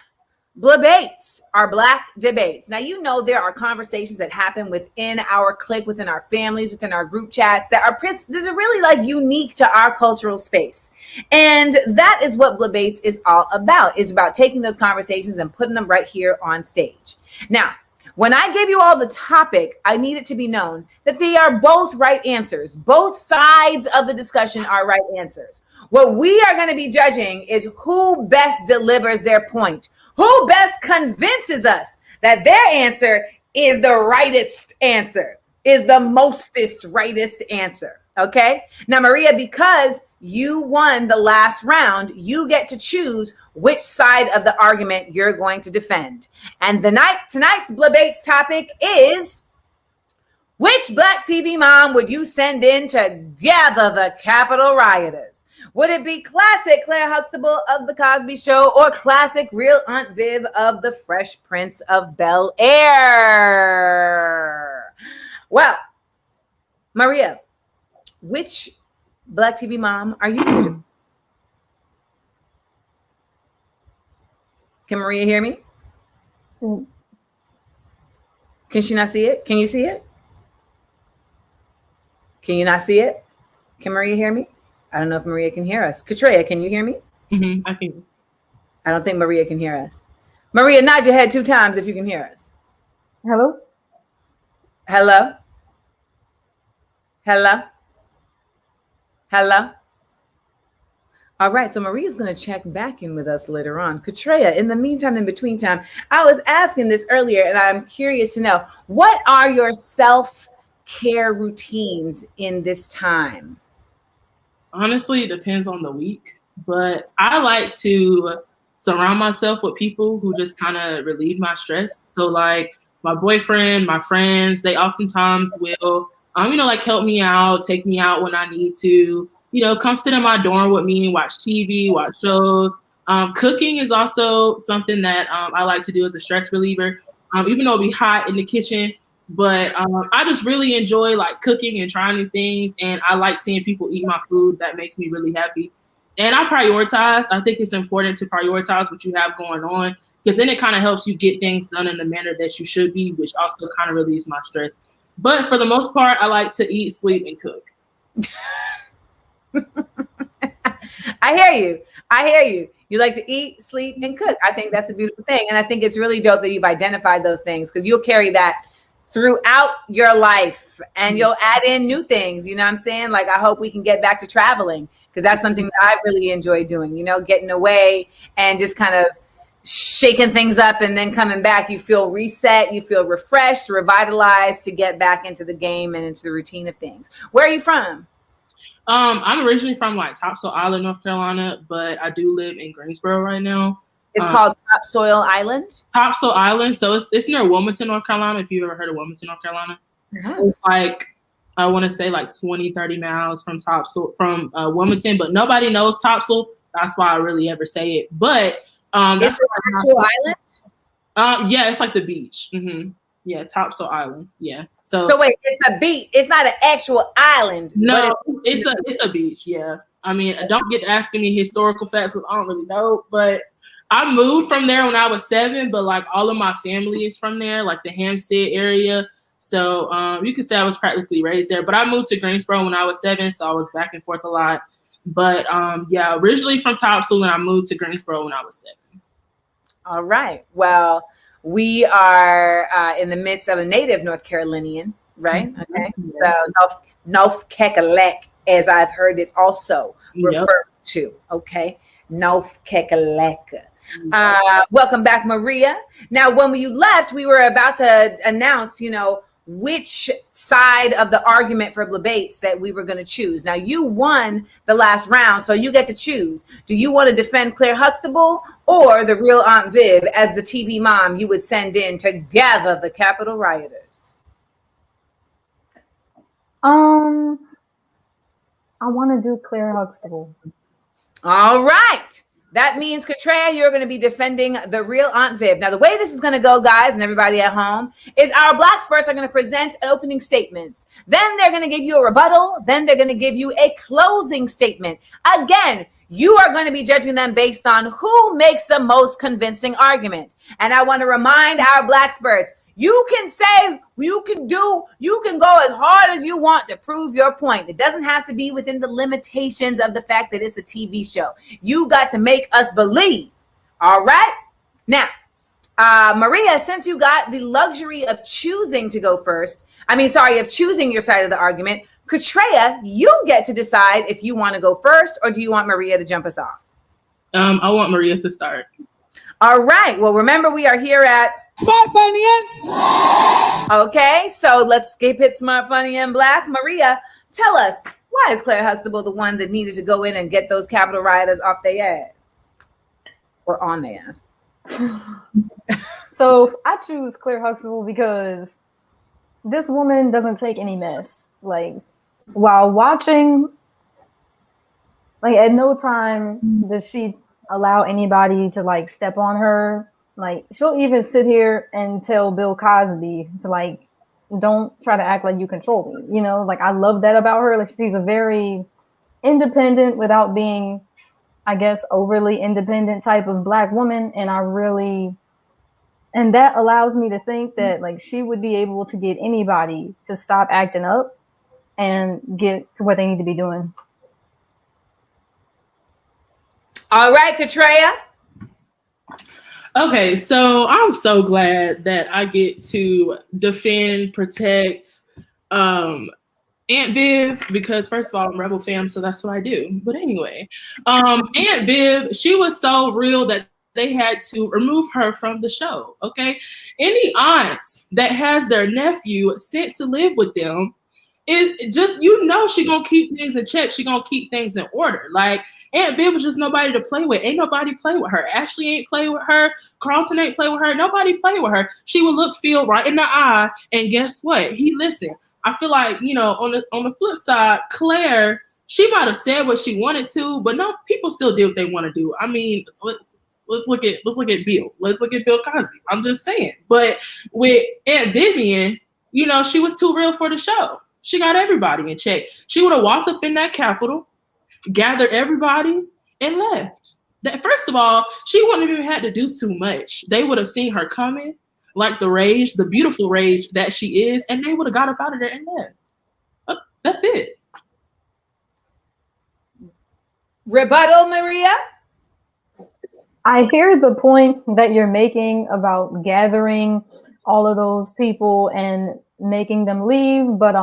Blebates are Black debates. Now, you know there are conversations that happen within our clique, within our families, within our group chats that are really like unique to our cultural space. And that is what Blebates is all about. It's about taking those conversations and putting them right here on stage. Now, when I gave you all the topic, I need it to be known that they are both right answers. Both sides of the discussion are right answers. What we are going to be judging is who best delivers their point, who best convinces us that their answer is the rightest answer, is the mostest rightest answer. Okay. Now, Maria, because you won the last round, you get to choose which side of the argument you're going to defend. And tonight's Blebates topic is, which Black TV mom would you send in to gather the Capitol rioters? Would it be classic Claire Huxtable of The Cosby Show or classic real Aunt Viv of The Fresh Prince of Bel-Air? Well, Maria, which Black TV mom are you? Can Maria hear me? Can she not see it? Can you see it? Can you not see it? Can Maria hear me? I don't know if Maria can hear us. Katreya, can you hear me? I can. I don't think Maria can hear us. Maria, nod your head 2 times if you can hear us. Hello? Hello? Hello? Hello? All right, so Maria's going to check back in with us later on. Katreya, in the meantime, in between time, I was asking this earlier, and I'm curious to know, what are your self-care routines in this time? Honestly, it depends on the week, but I like to surround myself with people who just kind of relieve my stress. So like my boyfriend, my friends, they oftentimes will, like help me out, take me out when I need to, come sit in my dorm with me, watch TV, watch shows. Cooking is also something that I like to do as a stress reliever, even though it'll be hot in the kitchen. But I just really enjoy like cooking and trying new things. And I like seeing people eat my food. That makes me really happy. And I prioritize. I think it's important to prioritize what you have going on, because then it kind of helps you get things done in the manner that you should be, which also kind of relieves my stress. But for the most part, I like to eat, sleep, and cook. I hear you. I hear you. You like to eat, sleep, and cook. I think that's a beautiful thing. And I think it's really dope that you've identified those things, because you'll carry that throughout your life and you'll add in new things. You know what I'm saying? Like, I hope we can get back to traveling, because that's something that I really enjoy doing, getting away and just kind of shaking things up, and then coming back, you feel reset, you feel refreshed, revitalized to get back into the game and into the routine of things. Where are you from? I'm originally from like Topsail Island, North Carolina, but I do live in Greensboro right now. It's called Topsail Island? Topsail Island. So it's near Wilmington, North Carolina, if you've ever heard of Wilmington, North Carolina. It's like, I want to say like 20, 30 miles from Wilmington, but nobody knows Topsail. That's why I really ever say it. But it's an actual island? Yeah, it's like the beach. Mm-hmm. Yeah, Topsail Island. Yeah. So wait, it's a beach. It's not an actual island. No, it's a beach. Yeah. I mean, don't get asking me historical facts, because I don't really know. But I moved from there when I was 7. But like all of my family is from there, like the Hampstead area. So you could say I was practically raised there. But I moved to Greensboro when I was 7, so I was back and forth a lot. But yeah, originally from Topsail, and I moved to Greensboro when I was 7. All right. Well, we are in the midst of a native North Carolinian, right? Okay. So North Kekalek, as I've heard it also referred to. Okay. North Kekalek. Welcome back, Maria. Now, when you left, we were about to announce, which side of the argument for Blebates that we were going to choose. Now, you won the last round, so you get to choose. Do you want to defend Claire Huxtable or the real Aunt Viv as the TV mom you would send in to gather the Capitol rioters? I want to do Claire Huxtable. All right. That means, Katrea, you're going to be defending the real Aunt Viv. Now, the way this is going to go, guys, and everybody at home, is our Black experts are going to present an opening statements. Then they're going to give you a rebuttal. Then they're going to give you a closing statement. Again, you are going to be judging them based on who makes the most convincing argument. And I want to remind our Black experts, you can say, you can go as hard as you want to prove your point. It doesn't have to be within the limitations of the fact that it's a TV show. You got to make us believe. All right? Now, Maria, since you got the luxury of choosing to go first, of choosing your side of the argument, Katrea, you get to decide if you want to go first or do you want Maria to jump us off? I want Maria to start. All right. Well, remember, we are here at Smart, Funny, and Okay, so let's skip it Smart, Funny, and Black. Maria, tell us, why is Claire Huxtable the one that needed to go in and get those Capitol rioters off their ass? Or on their ass? So I choose Claire Huxtable because this woman doesn't take any mess. Like, while watching, like, at no time does she allow anybody to, like, step on her. Like, she'll even sit here and tell Bill Cosby to, like, don't try to act like you control me. You know, like, I love that about her. Like, she's a very independent without being, I guess, overly independent type of Black woman. And that allows me to think that, like, she would be able to get anybody to stop acting up and get to what they need to be doing. All right, Katrea. Okay, so I'm so glad that I get to defend, protect Aunt Viv, because first of all, I'm Rebel fam, so that's what I do. But anyway, Aunt Viv, she was so real that they had to remove her from the show, okay? Any aunt that has their nephew sent to live with them, it just, she gonna keep things in check. She gonna keep things in order. Like, Aunt Viv was just nobody to play with. Ain't nobody play with her. Ashley ain't play with her. Carlton ain't play with her. Nobody play with her. She would look Phil right in the eye, and guess what? He listened. I feel like, on the flip side, Claire, she might have said what she wanted to, but no, people still did what they want to do. I mean, let's look at Bill. Let's look at Bill Cosby. I'm just saying. But with Aunt Vivian, she was too real for the show. She got everybody in check. She would have walked up in that Capitol, gathered everybody, and left. First of all, she wouldn't have even had to do too much. They would have seen her coming, like the beautiful rage that she is, and they would have got up out of there and left. That's it. Rebuttal, Maria? I hear the point that you're making about gathering all of those people and making them leave, but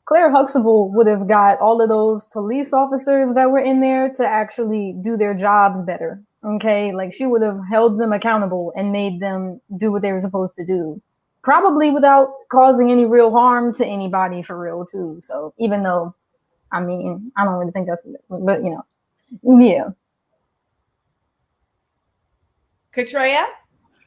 Claire Huxtable would have got all of those police officers that were in there to actually do their jobs better. Okay, like, she would have held them accountable and made them do what they were supposed to do, probably without causing any real harm to anybody for real too. So even though, I don't really think that's, but yeah. Katrea?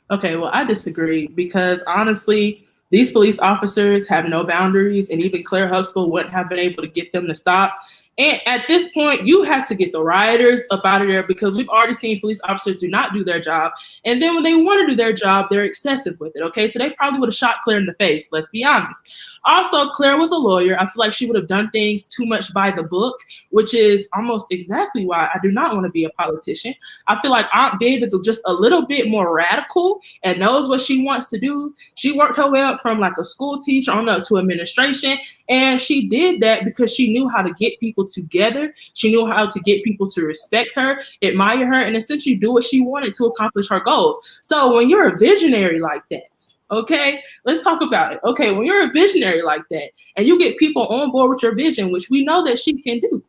Okay, well, I disagree because honestly, these police officers have no boundaries, and even Claire Huxtable wouldn't have been able to get them to stop. And at this point, you have to get the rioters up out of there because we've already seen police officers do not do their job. And then when they want to do their job, they're excessive with it, okay? So they probably would have shot Claire in the face, let's be honest. Also, Claire was a lawyer. I feel like she would have done things too much by the book, which is almost exactly why I do not want to be a politician. I feel like Aunt Viv is just a little bit more radical and knows what she wants to do. She worked her way up from like a school teacher on up to administration. And she did that because she knew how to get people together. She knew how to get people to respect her, admire her, and essentially do what she wanted to accomplish her goals. So when you're a visionary like that, okay, let's talk about it. Okay, when you're a visionary like that and you get people on board with your vision, which we know that she can do,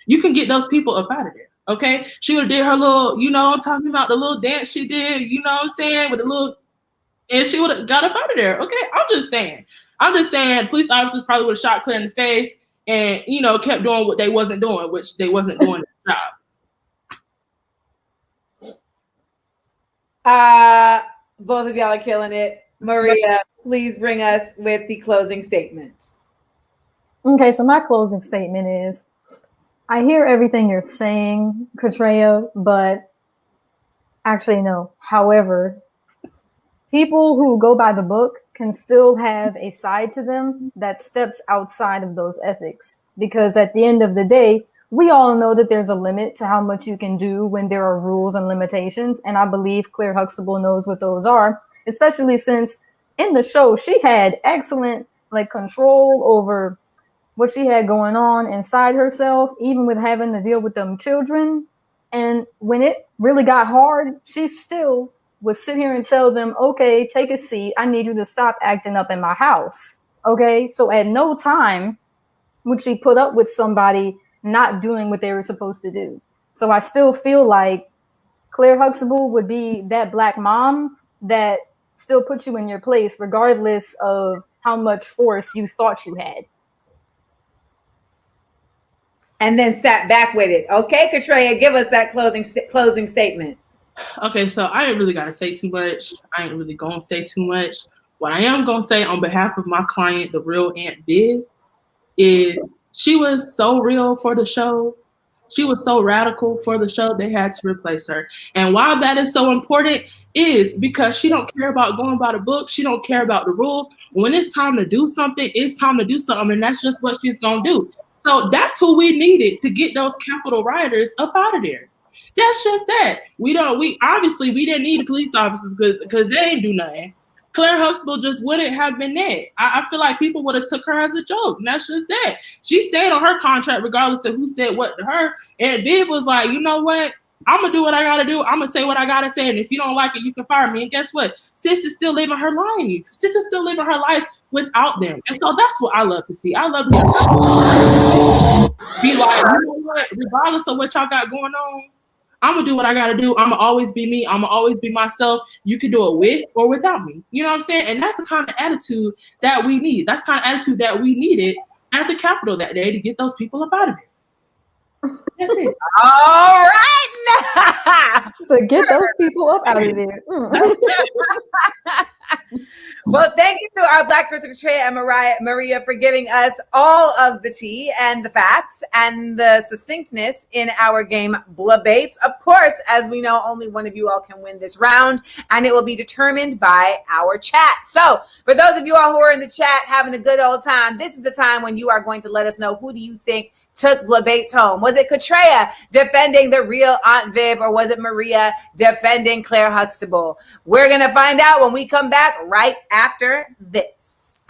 you can get those people up out of there. Okay, she would have did her little, I'm talking about the little dance she did, what I'm saying, with the little, and she would have got up out of there. Okay, I'm just saying, police officers probably would have shot Claire in the face and, kept doing what they wasn't doing, which they wasn't doing their job. Both of y'all are killing it. Maria, please bring us with the closing statement. Okay, so my closing statement is I hear everything you're saying, Katreya, but actually, no. However, people who go by the book can still have a side to them that steps outside of those ethics. Because at the end of the day, we all know that there's a limit to how much you can do when there are rules and limitations. And I believe Claire Huxtable knows what those are, especially since in the show, she had excellent control over what she had going on inside herself, even with having to deal with them children. And when it really got hard, she still would sit here and tell them, okay, take a seat. I need you to stop acting up in my house. Okay. So at no time would she put up with somebody not doing what they were supposed to do. So I still feel like Claire Huxtable would be that Black mom that still puts you in your place, regardless of how much force you thought you had. And then sat back with it. Okay, Katreya, give us that closing statement. Okay, so I ain't really got to say too much. I ain't really going to say too much. What I am going to say on behalf of my client, the real Aunt Viv, is she was so real for the show. She was so radical for the show, they had to replace her. And why that is so important is because she don't care about going by the book. She don't care about the rules. When it's time to do something, it's time to do something. And that's just what she's going to do. So that's who we needed to get those Capitol rioters up out of there. That's just that. We didn't need the police officers because they ain't do nothing. Claire Huxtable just wouldn't have been that. I feel like people would have took her as a joke. And that's just that. She stayed on her contract regardless of who said what to her. And Viv was like, you know what? I'm going to do what I got to do. I'm going to say what I got to say. And if you don't like it, you can fire me. And guess what? Sis is still living her life. Sis is still living her life without them. And so that's what I love to see. I love to be like, you know what? Regardless of what y'all got going on, I'm going to do what I got to do. I'm going to always be me. I'm going to always be myself. You can do it with or without me. You know what I'm saying? And that's the kind of attitude that we need. That's the kind of attitude that we needed at the Capitol that day to get those people up out of it. That's it. All right. To get those people up out of there. Well, thank you to our Black Sports Katreya and Maria for giving us all of the tea and the facts and the succinctness in our game Blebates. Of course, as we know, only one of you all can win this round, and it will be determined by our chat. So for those of you all who are in the chat having a good old time, this is the time when you are going to let us know, who do you think took Blebates home? Was it Katreya defending the real Aunt Viv, or was it Maria defending Claire Huxtable? We're going to find out when we come back right after this.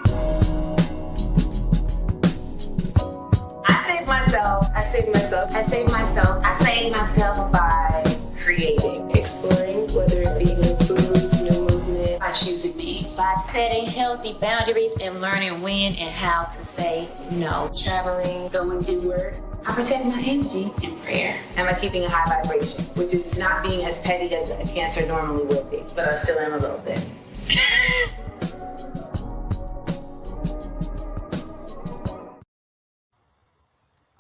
I saved myself. I saved myself. I saved myself. I saved myself by creating, exploring, whether it be new foods, new movement, by choosing me, by setting healthy boundaries and learning when and how to say no, traveling, going inward. I protect my energy in prayer. And by keeping a high vibration, which is not being as petty as a Cancer normally would be, but I still am a little bit.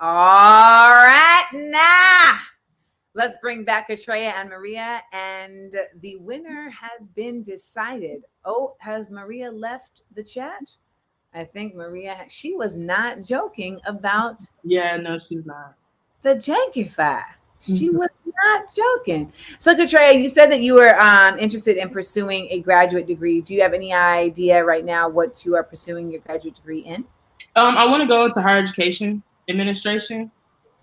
All right, now let's bring back Katreya and Maria, and the winner has been decided. Oh, has Maria left the chat? I think Maria, she was not joking about. Yeah, no, she's not. The Jankify. She was not joking. So, Katreya, you said that you were interested in pursuing a graduate degree. Do you have any idea right now what you are pursuing your graduate degree in? I want to go into higher education administration.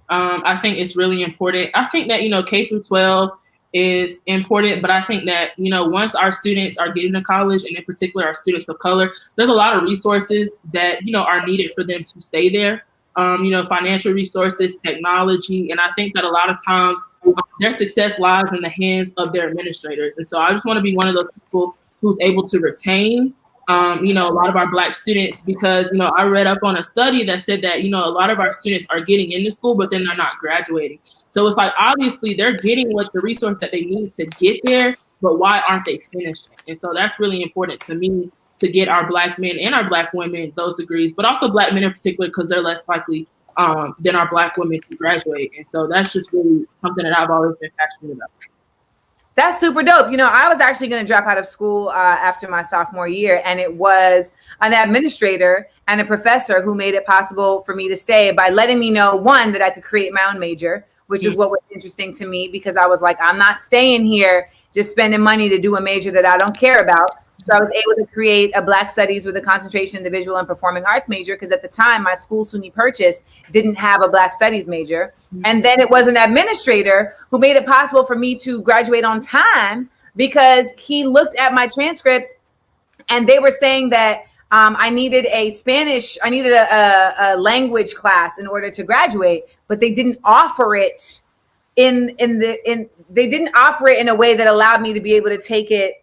I think it's really important. I think that, K through 12 is important, but I think that, once our students are getting to college, and in particular our students of color, there's a lot of resources that, are needed for them to stay there. Financial resources, technology. And I think that a lot of times their success lies in the hands of their administrators. And so I just want to be one of those people who's able to retain a lot of our Black students, because, I read up on a study that said that, a lot of our students are getting into school, but then they're not graduating. So it's like, obviously they're getting what the resource that they need to get there, but why aren't they finishing? And so that's really important to me, to get our Black men and our Black women those degrees, but also Black men in particular, because they're less likely than our Black women to graduate. And so that's just really something that I've always been passionate about. That's super dope. You know, I was actually going to drop out of school after my sophomore year, and it was an administrator and a professor who made it possible for me to stay by letting me know, one, that I could create my own major, which is what was interesting to me, because I was like, I'm not staying here just spending money to do a major that I don't care about. So I was able to create a Black Studies with a concentration in the visual and performing arts major, because at the time my school, SUNY Purchase, didn't have a Black Studies major. And then it was an administrator who made it possible for me to graduate on time, because he looked at my transcripts and they were saying that I needed a language class in order to graduate, but they didn't offer it they didn't offer it in a way that allowed me to be able to take it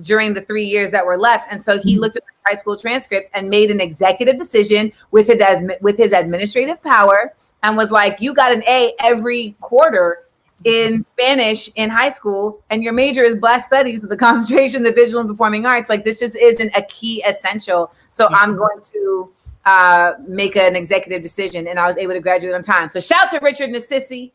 during the 3 years that were left. And so he looked at my high school transcripts and made an executive decision with his administrative power and was like, you got an A every quarter in Spanish in high school, and your major is Black Studies with a concentration in the visual and performing arts. Like, this just isn't a key essential. So I'm going to make an executive decision, and I was able to graduate on time. So shout to Richard Nassisi,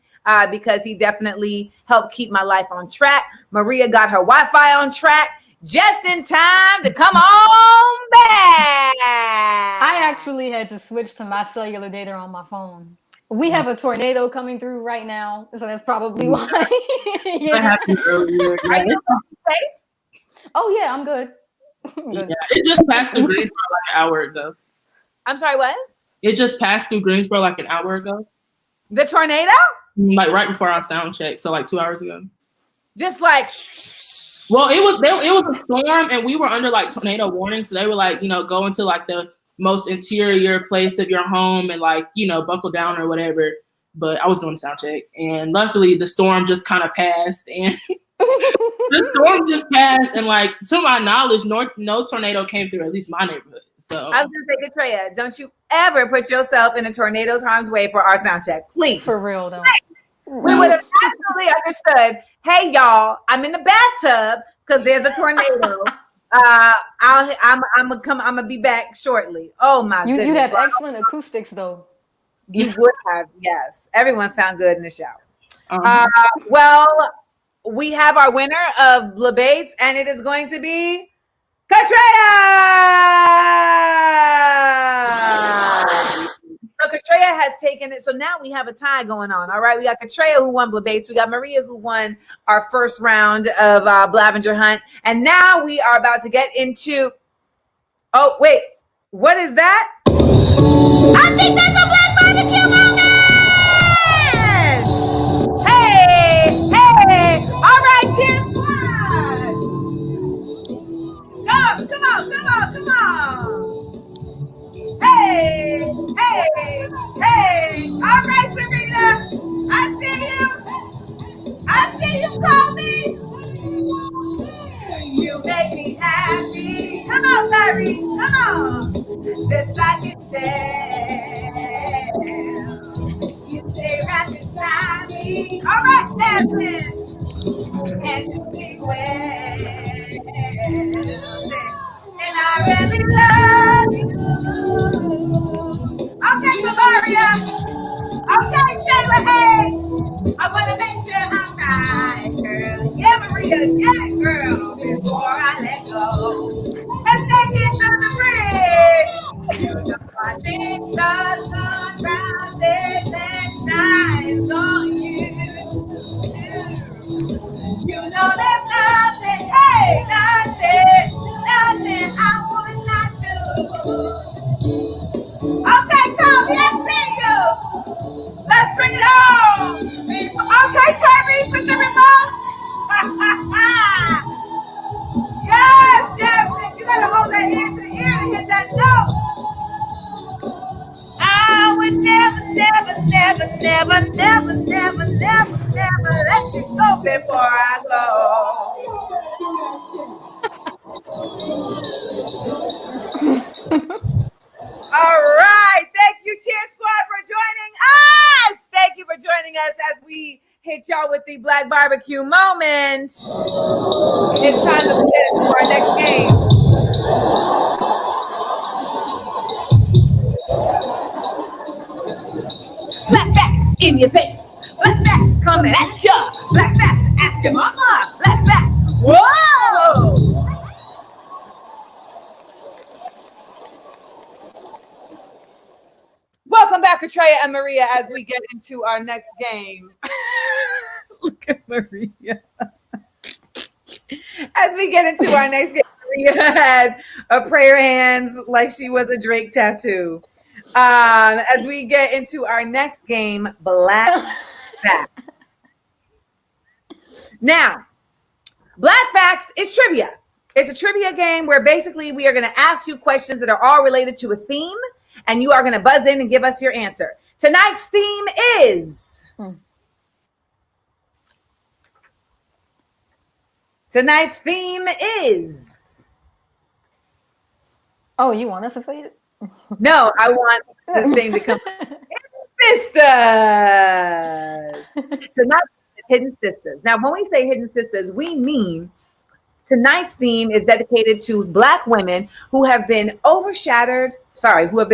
because he definitely helped keep my life on track. Maria got her Wi-Fi on track just in time to come on back. I actually had to switch to my cellular data on my phone. We have a tornado coming through right now, so that's probably why. That happened earlier. Are you safe? Oh yeah, I'm good. Yeah, it just passed through Greensboro like an hour ago. I'm sorry, what? It just passed through Greensboro like an hour ago. The tornado? Like right before our sound check, so like 2 hours ago. Just like. Well, it was a storm, and we were under like tornado warning, so they were like, go into like the most interior place of your home and like, buckle down or whatever. But I was doing sound check, and luckily the storm just kind of passed, and the storm just passed, and like, to my knowledge, no tornado came through at least my neighborhood. So I was gonna say, Katreya, don't you ever put yourself in a tornado's harm's way for our sound check, please. For real though. We would have absolutely understood. Hey y'all, I'm in the bathtub because there's a tornado. I'm gonna be back shortly. Oh my goodness. You have excellent acoustics though. You would have, yes. Everyone sound good in the shower. Well, we have our winner of Blebates, and it is going to be Katreya! So Katreya has taken it. So now we have a tie going on. All right. We got Katreya who won Blebates. We got Maria who won our first round of Blavinger Hunt. And now we are about to get into. Oh, wait. What is that? I think that's a Black Barbecue moment! Hey! All right, cheers. Come on. Hey. All right, Serena. I see you call me. You make me happy. Come on, Tyrese. Come on. This I can tell. You stay right beside me. All right, Desmond. And you be well. And I really love you. Okay, Gloria. Okay, Shayla. Hey, I want to make sure I'm right, girl. Yeah, Maria, get it, girl. Before I let go, let's take it to the bridge. You know I think the sun rises and shines on you. You know there's nothing, hey, nothing I would not do. Okay, come, let's see you. Let's bring it home. Okay, Tyrese with the remote. Yes, Jasmine, you gotta hold that hand to the ear to hit that note. I would never let you go before I go. All right. Thank you, Cheer Squad, for joining us. Thank you for joining us as we hit y'all with the Black Barbecue moment. It's time to get into our next game. Black facts in your face. Black facts coming at ya. Black facts asking mama. Katreya and Maria as we get into our next game. Look at Maria. As we get into our next game, Maria had a prayer hands like she was a Drake tattoo. As we get into our next game, Black Facts. Now, Black Facts is trivia. It's a trivia game where basically we are going to ask you questions that are all related to a theme, and you are going to buzz in and give us your answer. Tonight's theme is... Oh, you want us to say it? No, I want the thing to come. Sisters. Tonight is Hidden Sisters. Now, when we say Hidden Sisters, we mean tonight's theme is dedicated to Black women who have been overshadowed, who have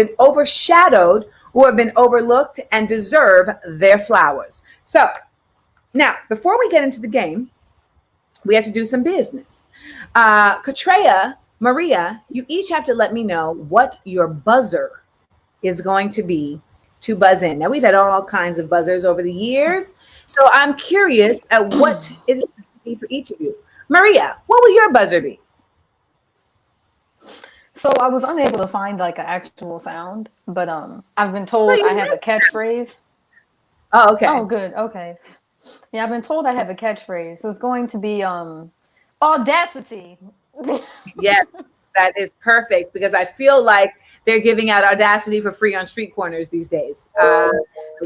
been overlooked and deserve their flowers. So, now, before we get into the game, we have to do some business. Katreya, Maria, you each have to let me know what your buzzer is going to be to buzz in. Now, we've had all kinds of buzzers over the years, so I'm curious at what it is going to be for each of you. Maria, what will your buzzer be? So I was unable to find like an actual sound, but I've been told I have a catchphrase. Oh, okay. Oh, good. Okay. Yeah, I've been told I have a catchphrase. So it's going to be audacity. Yes, that is perfect because I feel like they're giving out audacity for free on street corners these days. The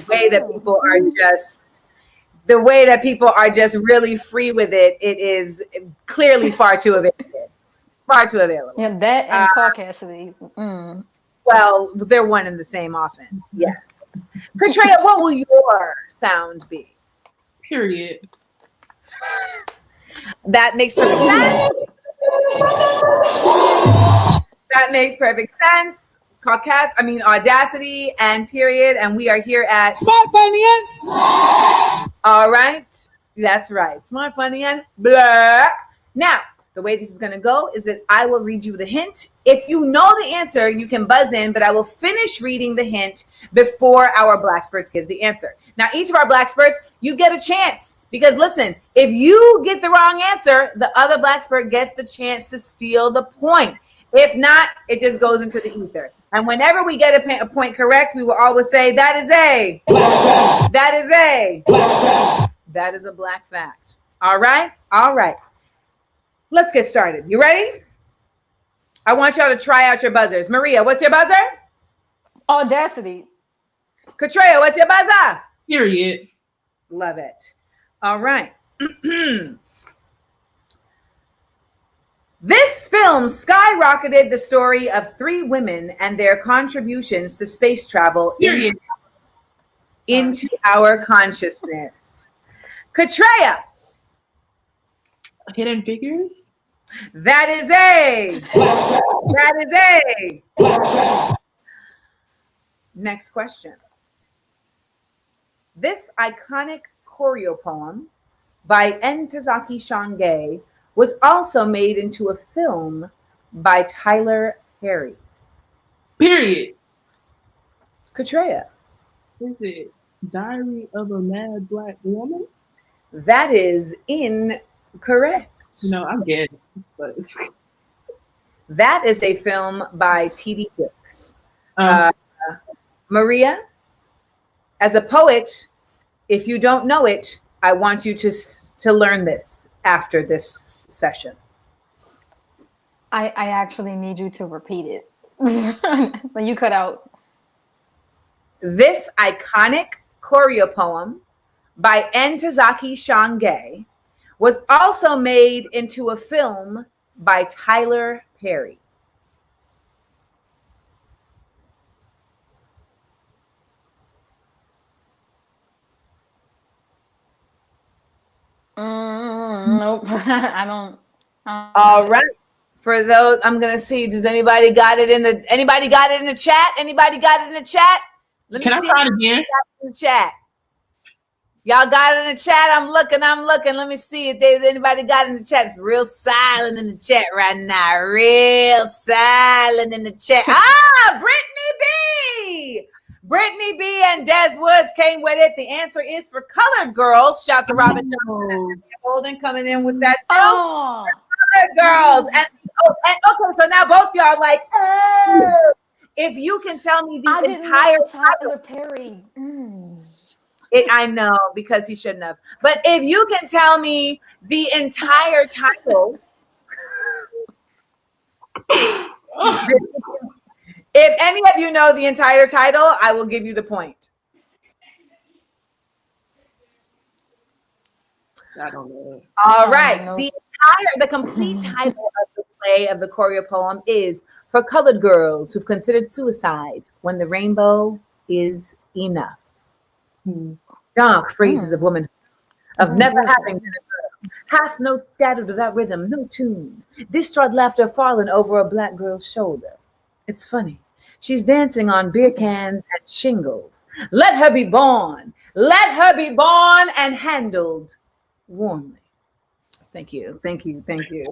way that people are just really free with it, it is clearly far too available. Yeah, that and caucasity. Mm. Well, they're one and the same often. Yes. Katreya, what will your sound be? Period. That makes perfect sense. That makes perfect sense. Audacity and period. And we are here at Smart, Funny, and all right. That's right. Smart, Funny, and blah. Now, the way this is going to go is that I will read you the hint. If you know the answer, you can buzz in, but I will finish reading the hint before our Black Spurts gives the answer. Now, each of our Black Spurts, you get a chance because listen, if you get the wrong answer, the other Black Spurt gets the chance to steal the point. If not, it just goes into the ether. And whenever we get a point correct, we will always say, that is a Black fact. All right. Let's get started. You ready? I want y'all to try out your buzzers. Maria, what's your buzzer? Audacity. Katreya, what's your buzzer? Period. Love it. All right. This film skyrocketed the story of three women and their contributions to space travel into our consciousness. Katreya. Hidden Figures? That is a. Next question. This iconic choreo poem by Ntozake Shange was also made into a film by Tyler Perry. Period. Katreya. Is it Diary of a Mad Black Woman? That is incorrect. No, I guess. But that is a film by T.D. Jakes. Maria, as a poet, if you don't know it, I want you to learn this after this session. I actually need you to repeat it. When you cut out. This iconic choreo poem by Ntozake Shange was also made into a film by Tyler Perry. Nope. I don't. All right. For those, I'm gonna see. Does anybody got it in the? Anybody got it in the chat? Anybody got it in the chat? Let me Can I try it again? In the chat. Y'all got it in the chat. I'm looking. Let me see if there's anybody got it in the chat. It's real silent in the chat right now. Real silent in the chat. Brittany B. Brittany B and Des Woods came with it. The answer is for colored girls. Shout to Robin Johnson and Golden coming in with that too. Oh, Colored girls. And okay, so now both y'all are like, oh, if you can tell me the I didn't entire know title. Tyler Perry. I know, because he shouldn't have. But if you can tell me the entire title, if any of you know the entire title, I will give you the point. I don't know. All right. No. The complete title of the play of the choreo poem is For Colored Girls Who've Considered Suicide When the Rainbow is Enough. Dark phrases of womanhood, of never having been a girl. Half notes scattered without rhythm, no tune. Distraught laughter falling over a black girl's shoulder. It's funny. She's dancing on beer cans and shingles. Let her be born. Let her be born and handled warmly. Thank you. Thank you. Thank you.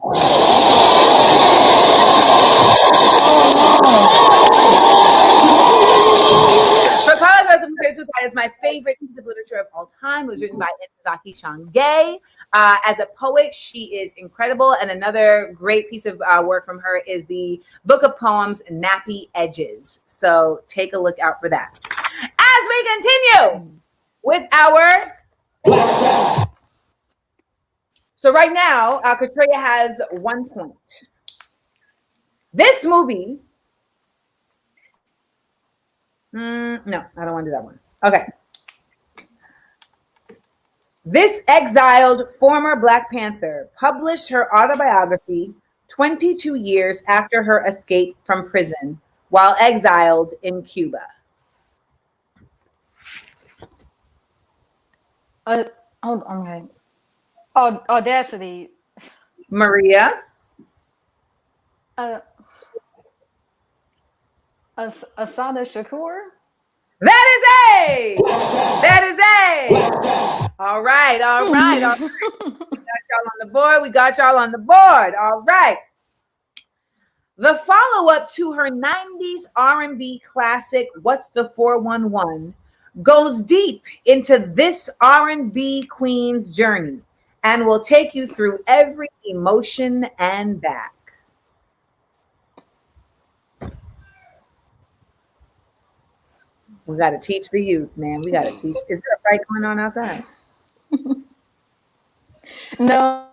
For Colored Girls Who Consider Suicide is my favorite piece of literature of all time. It was written by Ntozake Shange. As a poet, she is incredible. And another great piece of work from her is the book of poems, Nappy Edges. So take a look out for that. As we continue with our... So right now, Katreya has 1 point. This movie... no, I don't want to do that one. Okay. This exiled former Black Panther published her autobiography 22 years after her escape from prison while exiled in Cuba. Hold on, okay. Audacity. Maria? Asada Shakur? That is A! That is A! All right. We got y'all on the board. All right. The follow-up to her 90s R&B classic, What's the 411, goes deep into this R&B queen's journey and will take you through every emotion and back. We got to teach the youth, man. We got to teach. Is there a fight going on outside? No,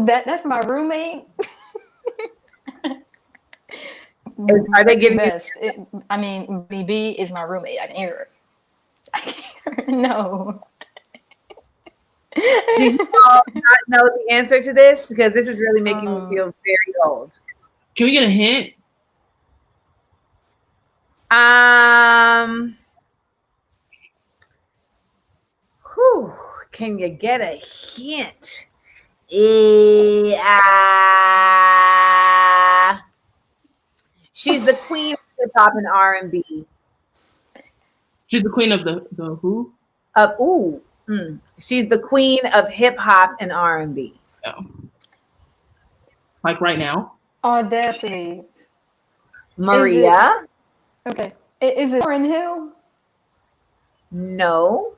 that's my roommate. Are they giving best? BB is my roommate. I can hear her. No. Do you all not know the answer to this? Because this is really making me feel very old. Can we get a hint? Can you get a hint? She's the queen of hip hop and R&B. She's the queen of the who? She's the queen of hip hop and R&B. Oh. Like right now? Audacity. Maria? Okay. Is it Lauryn Hill? No.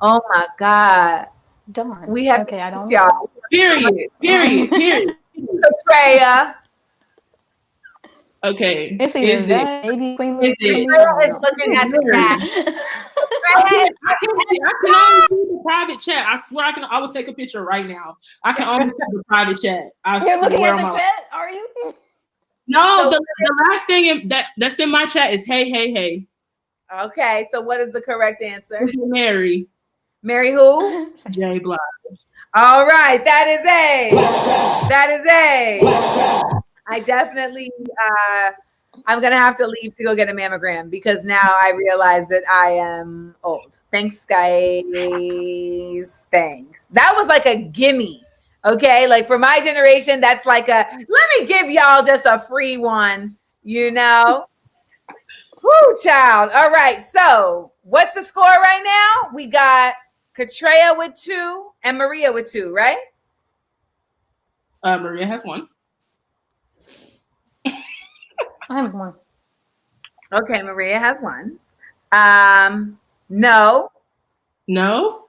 Oh my God. Darn. We have I don't y'all. Period. Katreya. Okay. Is it? Maybe Queen Katreya is looking at the chat. I can only see the private chat. I swear I will take a picture right now. I can only see the private chat. You're looking at the chat, are you? No, the last thing that's in my chat is hey. Okay, so what is the correct answer? Mary. Mary who? J. Blige. All right, that is A. I definitely, I'm going to have to leave to go get a mammogram because now I realize that I am old. Thanks, guys. Thanks. That was like a gimme. Okay, like for my generation, that's like let me give y'all just a free one, you know? Woo, child. All right, so what's the score right now? We got Katreya with 2 and Maria with 2, right? Maria has 1. I have 1. Okay, Maria has one. No. No.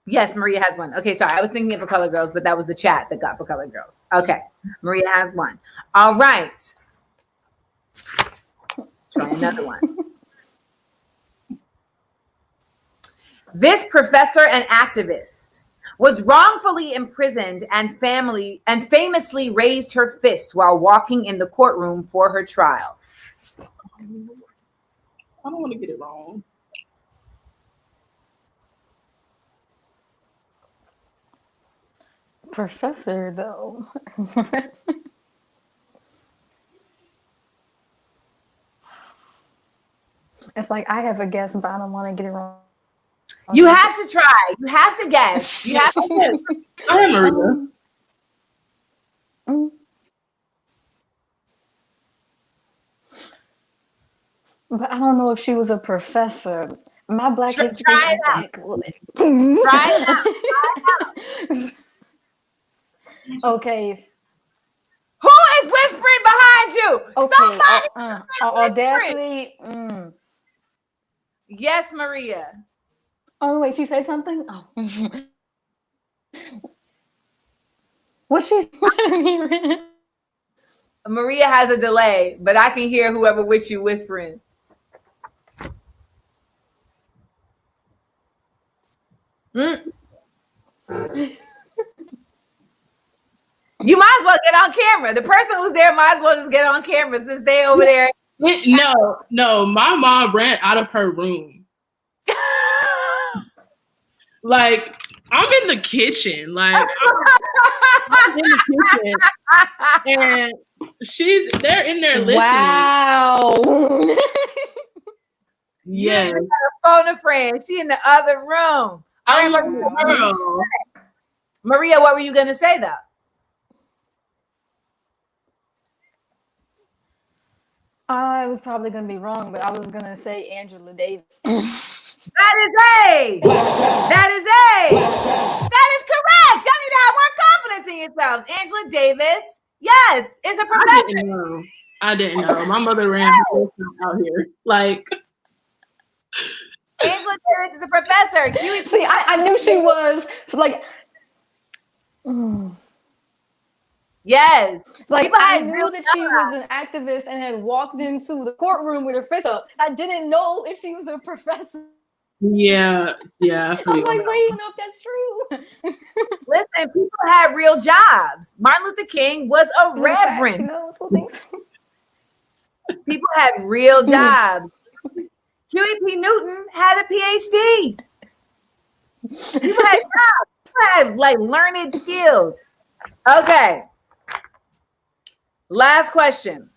Yes, Maria has one. Okay, sorry. I was thinking of for Color Girls, but that was the chat that got for Color Girls. Okay, Maria has one. All right. Let's try another one. This professor and activist was wrongfully imprisoned and famously raised her fist while walking in the courtroom for her trial. I don't want to get it wrong. Professor, though. It's like I have a guess, but I don't want to get it wrong. You have to try. You have to guess. You have to guess. I am Maria. But I don't know if she was a professor. My black history. Try it out. Try it out. Okay. Who is whispering behind you? Okay. Somebody Audacity. Yes, Maria. Oh wait, she said something. Oh. What's she? Maria has a delay, but I can hear whoever with you whispering. You might as well get on camera. The person who's there might as well just get on camera since they over there. No, my mom ran out of her room. Like, I'm in the kitchen. Like, I'm in the kitchen. And they're in there listening. Wow. Yeah. Phone a friend. She in the other room. I'm like, girl. Maria, what were you going to say, though? I was probably going to be wrong, but I was going to say Angela Davis. That is correct. Y'all need to have more confidence in yourselves. Angela Davis, yes, is a professor. I didn't know. My mother ran her out here. Like, Angela Davis is a professor. See, I knew she was. Like, yes. It's like I knew that she was an activist and had walked into the courtroom with her fist up. I didn't know if she was a professor. Yeah. I was like, wait, I don't know if that's true. Listen, people had real jobs. Martin Luther King was a reverend. You know, so things. People had real jobs. Huey P. Newton had a PhD. People had jobs. People had like learned skills. Okay. Last question.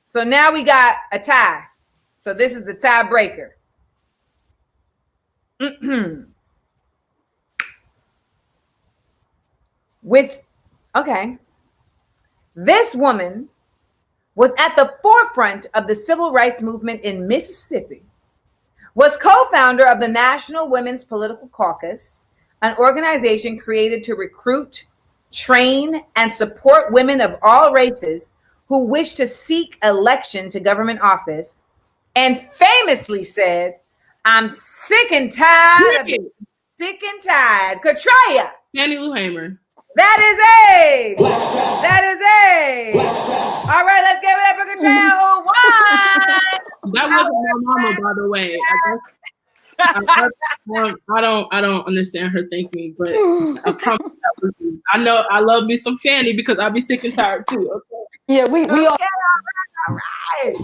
So now we got a tie. So this is the tiebreaker. This woman was at the forefront of the civil rights movement in Mississippi, was co-founder of the National Women's Political Caucus, an organization created to recruit, train, and support women of all races who wish to seek election to government office, and famously said, I'm sick and tired of it. Sick and tired. Katria. Fannie Lou Hamer. That is A. All right, let's give it up for Katria who won. That wasn't my mama, by the way. I don't understand her thinking, but I promise that was me. I know I love me some Fannie because I'll be sick and tired too. Okay. Yeah, we all. All right.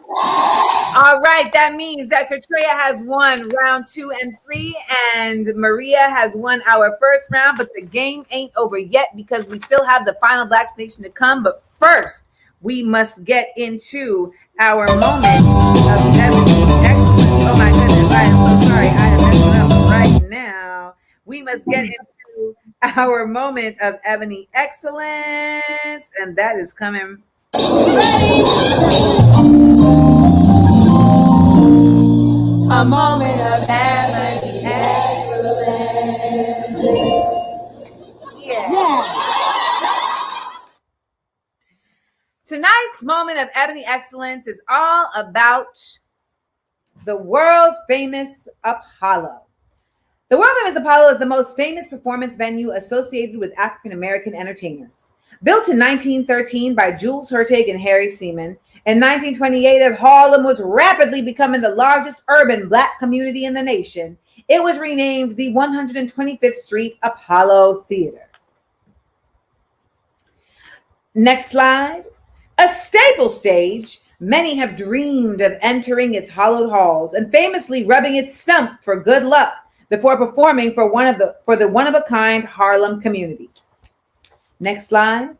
All right, that means that Katria has won round 2 and 3, and Maria has won our first round, but the game ain't over yet because we still have the final Black Nation to come. But first, we must get into our moment of Ebony excellence. Oh my goodness, I am so sorry. I am messing up right now. We must get into our moment of Ebony excellence, and that is coming. A moment of Ebony excellence. Yeah. tonight's moment of Ebony Excellence is all about the world-famous Apollo. The world-famous Apollo is the most famous performance venue associated with African-American entertainers. Built in 1913 by Jules Hertig and Harry Seaman, in 1928, as Harlem was rapidly becoming the largest urban Black community in the nation, it was renamed the 125th Street Apollo Theater. Next slide. A staple stage, many have dreamed of entering its hollowed halls and famously rubbing its stump for good luck before performing for the one-of-a-kind Harlem community. Next slide.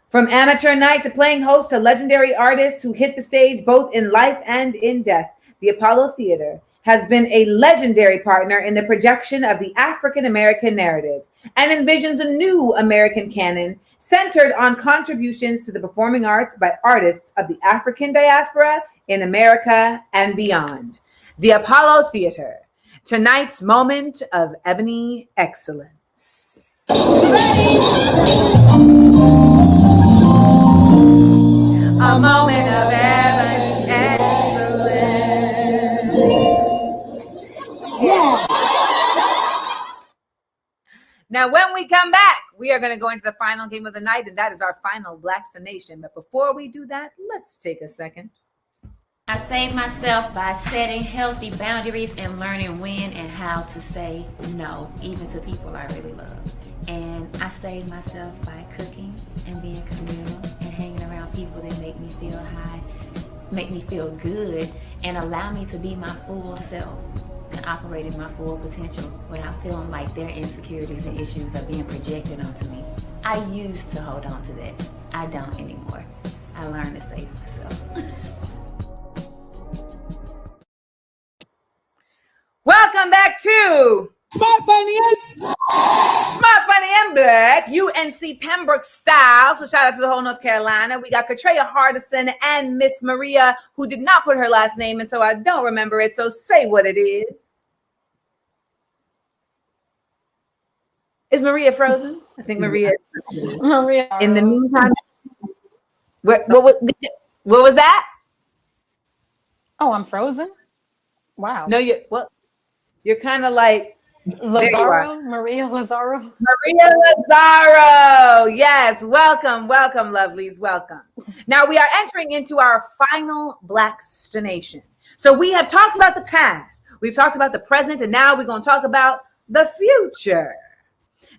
From amateur night to playing host to legendary artists who hit the stage both in life and in death, the Apollo Theater has been a legendary partner in the projection of the African-American narrative and envisions a new American canon centered on contributions to the performing arts by artists of the African diaspora in America and beyond. The Apollo Theater, tonight's moment of Ebony Excellence. A moment of Ebony Excellence. Yeah. Now, when we come back, we are going to go into the final game of the night, and that is our final Blacks the Nation. But before we do that, let's take a second. I saved myself by setting healthy boundaries and learning when and how to say no, even to people I really love. And I saved myself by cooking and being communal and hanging around people that make me feel high, make me feel good, and allow me to be my full self and operate in my full potential without feeling like their insecurities and issues are being projected onto me. I used to hold on to that. I don't anymore. I learned to save myself. Welcome back to Smart, Funny, and Black, UNC Pembroke style. So shout out to the whole North Carolina. We got Katrea Hardison and Miss Maria, who did not put her last name, and so I don't remember it. So say what it is. Is Maria frozen? I think Maria is frozen. Maria. In the meantime, what was that? Oh, I'm frozen? Wow. No, you're kind of like Lazaro, Maria Lazaro. Maria Lazaro. Yes. Welcome, lovelies. Welcome. Now we are entering into our final Blacks to Nation. So we have talked about the past, we've talked about the present, and now we're going to talk about the future.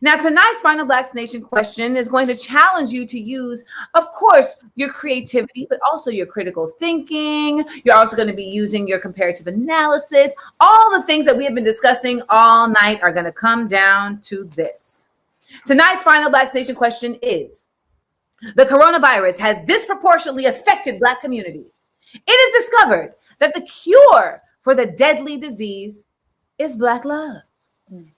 Now, tonight's final Blacks Nation question is going to challenge you to use, of course, your creativity, but also your critical thinking. You're also going to be using your comparative analysis. All the things that we have been discussing all night are going to come down to this. Tonight's final Blacks Nation question is, the coronavirus has disproportionately affected Black communities. It is discovered that the cure for the deadly disease is Black love.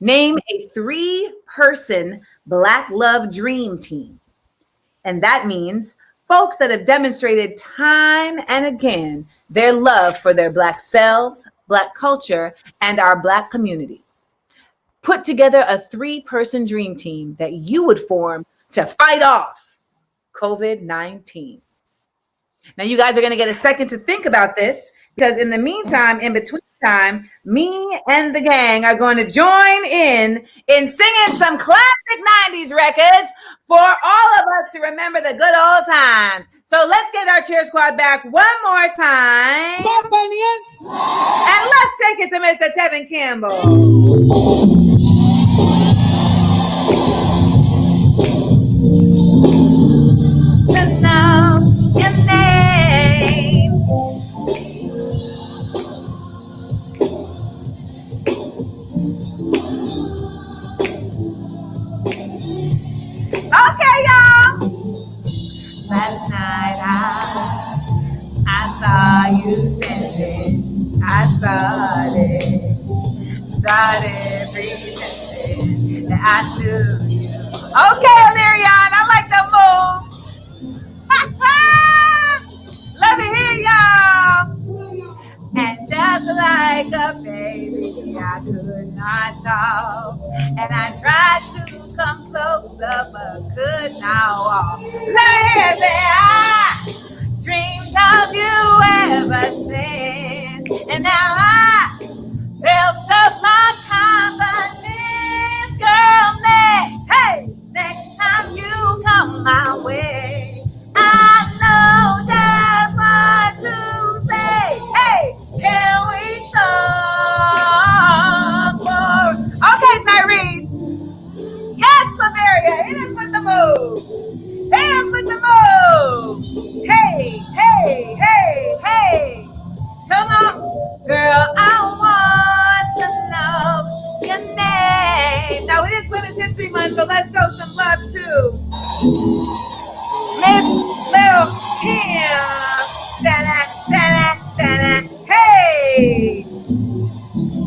Name a 3-person Black love dream team. And that means folks that have demonstrated time and again their love for their Black selves, Black culture, and our Black community. Put together a 3-person dream team that you would form to fight off COVID-19. Now, you guys are going to get a second to think about this, because in the meantime, in between time, me and the gang are going to join in singing some classic 90s records for all of us to remember the good old times. So let's get our cheer squad back one more time. And let's take it to Mr. Tevin Campbell. Okay, y'all. Last night I saw you standing. I started pretending that I knew you. Okay, Lyrian, I like the moves. Let me hear y'all. And just like a baby, I could not talk. And I tried to come closer, but could not walk. Let me hear that. dreamed of you ever since. And now I built up my confidence. Girl, next time you come my way, I know just what to say. Hey, can we talk more? Okay, Tyrese. Yes, Claveria, hit us with the moves. Hit us with the moves. Hey, hey, hey, hey. Come on, girl, I want to know your name. Now, it is Women's History Month, so let's show some love to Miss Lil Kim. Da-da, da-da, da-da. Hey.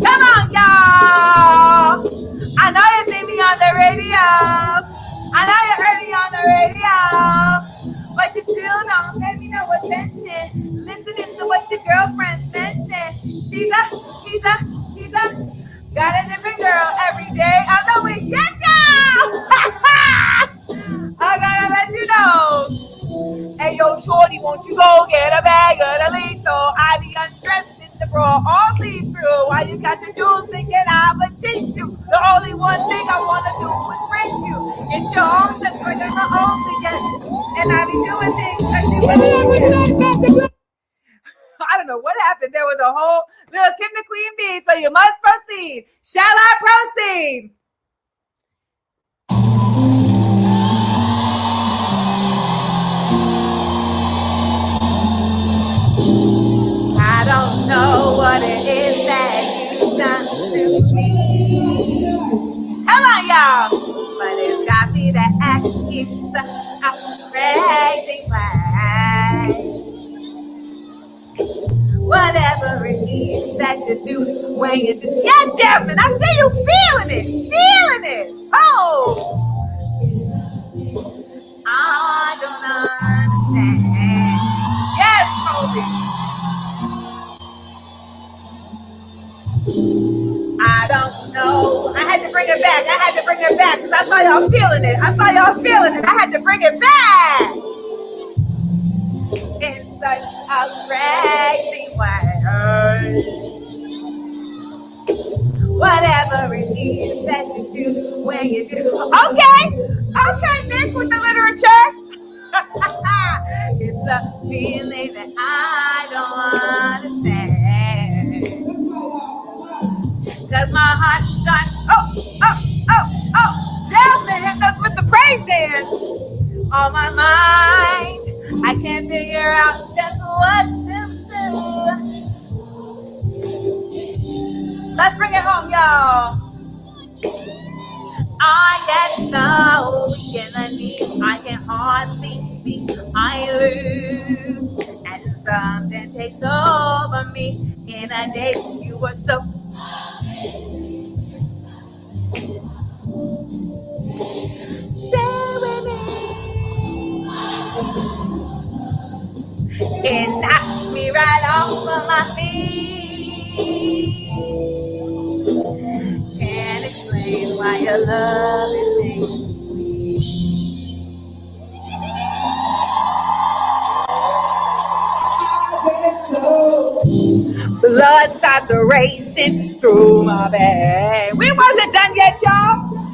Come on, y'all. I know you see me on the radio. I know you heard me on the radio. But you still don't pay me no attention. Listening to what your girlfriends mention. He's a, got a different girl every day of the week. Yes, y'all! I gotta let you know. Hey, yo, shorty, won't you go get a bag of the lethal? I be undressed in the bra, all see-through. Why you got your jewels thinking I would cheat you? The only one thing I want to do is rape you. Get your own sex, but you're the only yes. And I be doing things that you wouldn't. I don't know what happened. There was a whole little Kim the Queen Bee, so you must proceed. Shall I proceed? I don't know what it is that you've done to me. Come on, y'all. But it's got me to act in such a crazy way. Whatever it is that you do when you do. Yes, Jasmine, I see you feeling it. Feeling it. Oh. I don't understand. Yes, Kobe. I don't know. I had to bring it back. Because I saw y'all feeling it. I had to bring it back. In such a crazy way. Whatever it is that you do when you do. Okay, Nick with the literature. It's a feeling that I don't understand. Cause my heart starts, Jasmine hit us with the praise dance. On my mind, I can't figure out just what to do. Let's bring it home, y'all. I get so weak in the knees, I can hardly speak. I lose, and something takes over me. In a day, you were so. Stay with me. It knocks me right off of my feet. Can't explain why your love it makes me weak. Blood starts racing through my veins. We wasn't done yet, y'all.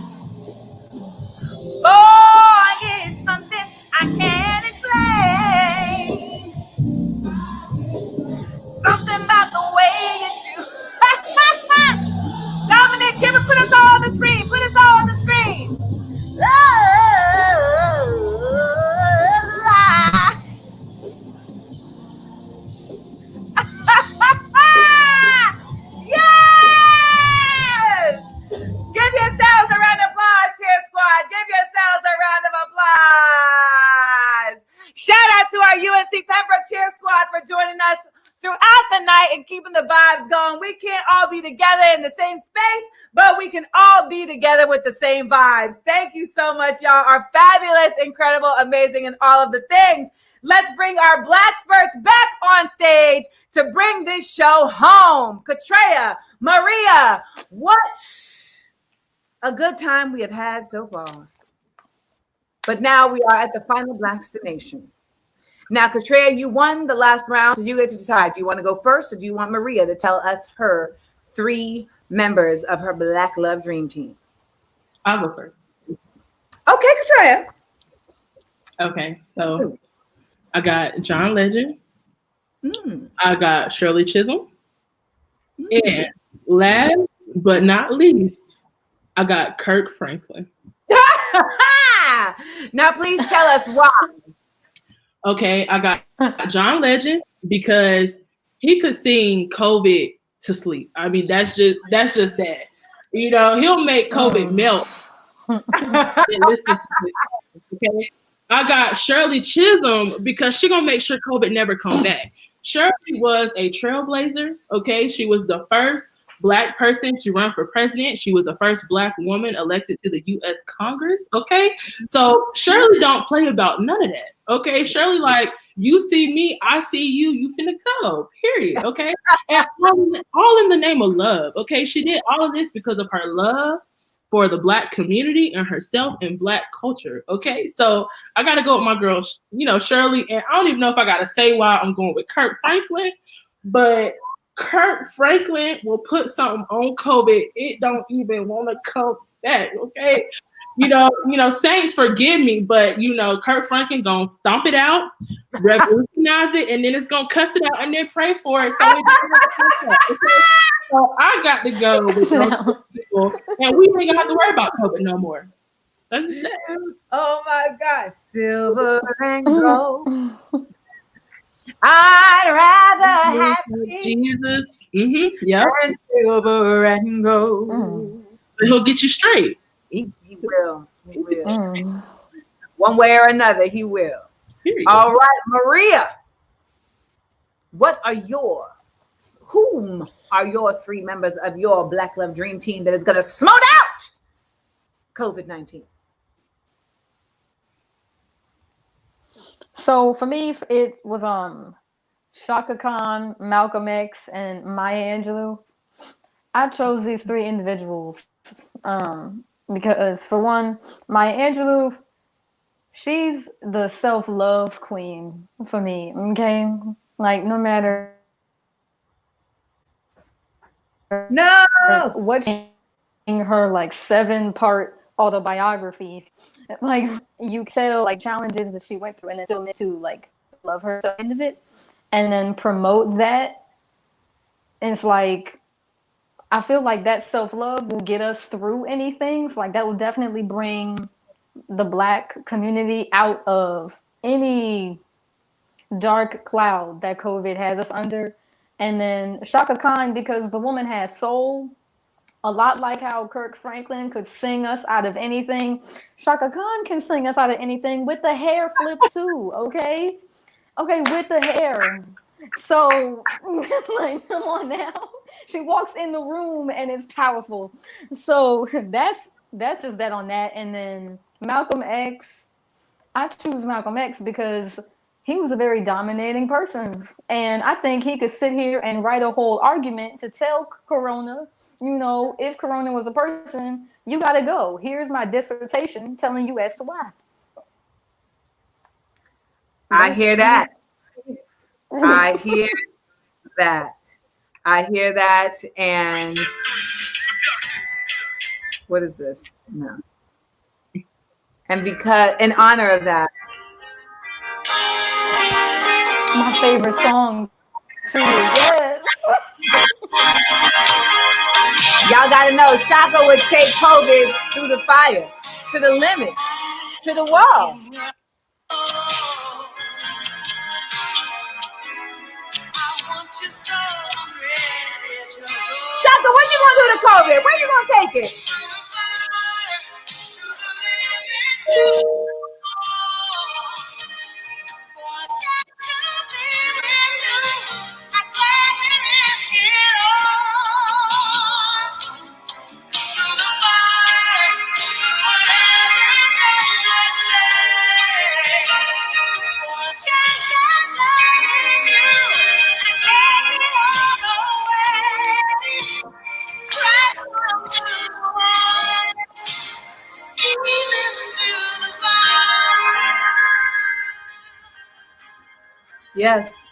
Oh, it's something I can't explain. Something about the way you do. Dominic, give it, put us all on the screen. Yes! Give yourselves a round of applause, Cheer Squad. Give yourselves a round of applause. Shout out to our UNC Pembroke Cheer Squad for joining us throughout the night and keeping the vibes going. We can't all be together in the same space, but we can all be together with the same vibes. Thank you so much, y'all are fabulous, incredible, amazing, and all of the things. Let's bring our Black Spurts back on stage to bring this show home. Katrea, Maria, what a good time we have had so far. But now we are at the final Black destination. Now, Katrea, you won the last round, so you get to decide. Do you want to go first, or do you want Maria to tell us her 3 members of her Black Love Dream Team? I'll go first. Okay, Katrea. Okay, so I got John Legend. I got Shirley Chisholm. And last but not least, I got Kirk Franklin. Now, please tell us why. Okay, I got John Legend because he could sing COVID to sleep. I mean, that's just that. You know, he'll make COVID melt. And listen to this. Okay. I got Shirley Chisholm because she gonna make sure COVID never come back. Shirley was a trailblazer. Okay, she was the first Black person to run for president. She was the first Black woman elected to the U.S. Congress. Okay, so Shirley don't play about none of that. Okay, Shirley, like, you see me, I see you, you finna go, period. Okay, and all in the name of love. Okay, she did all of this because of her love for the Black community and herself and Black culture. Okay, so I gotta go with my girl, Shirley, and I don't even know if I gotta say why I'm going with Kirk Franklin, but Kirk Franklin will put something on COVID. It don't even want to come back. Okay. Saints forgive me, but Kirk Franklin gonna stomp it out, revolutionize it, and then it's gonna cuss it out and then pray for it. So I got to go with those people, and we ain't gonna have to worry about COVID no more. That's it. Oh my God, silver and gold. I'd rather have Jesus. Yeah. And silver and gold. He'll get you straight. He will. He will. One way or another, he will. Period. All right, Maria. Whom are your 3 members of your Black Love Dream Team that is going to smote out COVID-19? So for me, it was Shaka Khan, Malcolm X, and Maya Angelou. I chose these 3 individuals because, for one, Maya Angelou, she's the self-love queen for me. Okay, like no matter what, in her like 7-part autobiography, like you tell like challenges that she went through and then still to like love her so end of it and then promote that. And it's like I feel like that self-love will get us through anything. So, like that will definitely bring the Black community out of any dark cloud that COVID has us under. And then Shaka Khan, because the woman has soul. A lot like how Kirk Franklin could sing us out of anything, Shaka Khan can sing us out of anything with the hair flip too, okay? Okay, with the hair. So, like, come on now. She walks in the room and it's powerful. So that's just that on that. And then Malcolm X, I choose Malcolm X because he was a very dominating person. And I think he could sit here and write a whole argument to tell Corona, if Corona was a person, you got to go. Here's my dissertation telling you as to why. I hear that. I hear that. I hear that. And what is this? No. And because in honor of that, my favorite song too. Yes. Y'all got to know, Shaka would take COVID through the fire, to the limit, to the wall. Shaka, what you gonna do to COVID? Where you gonna take it? Yes.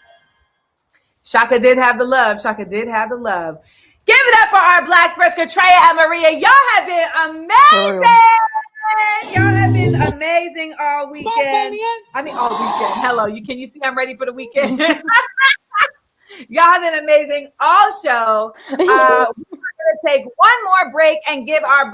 Shaka did have the love. Shaka did have the love. Give it up for our Black Spurs, Katreya and Maria. Y'all have been amazing. Y'all have been amazing all weekend. I mean, all weekend. Hello. Can you see I'm ready for the weekend? Y'all have been amazing all show. We're going to take one more break and give our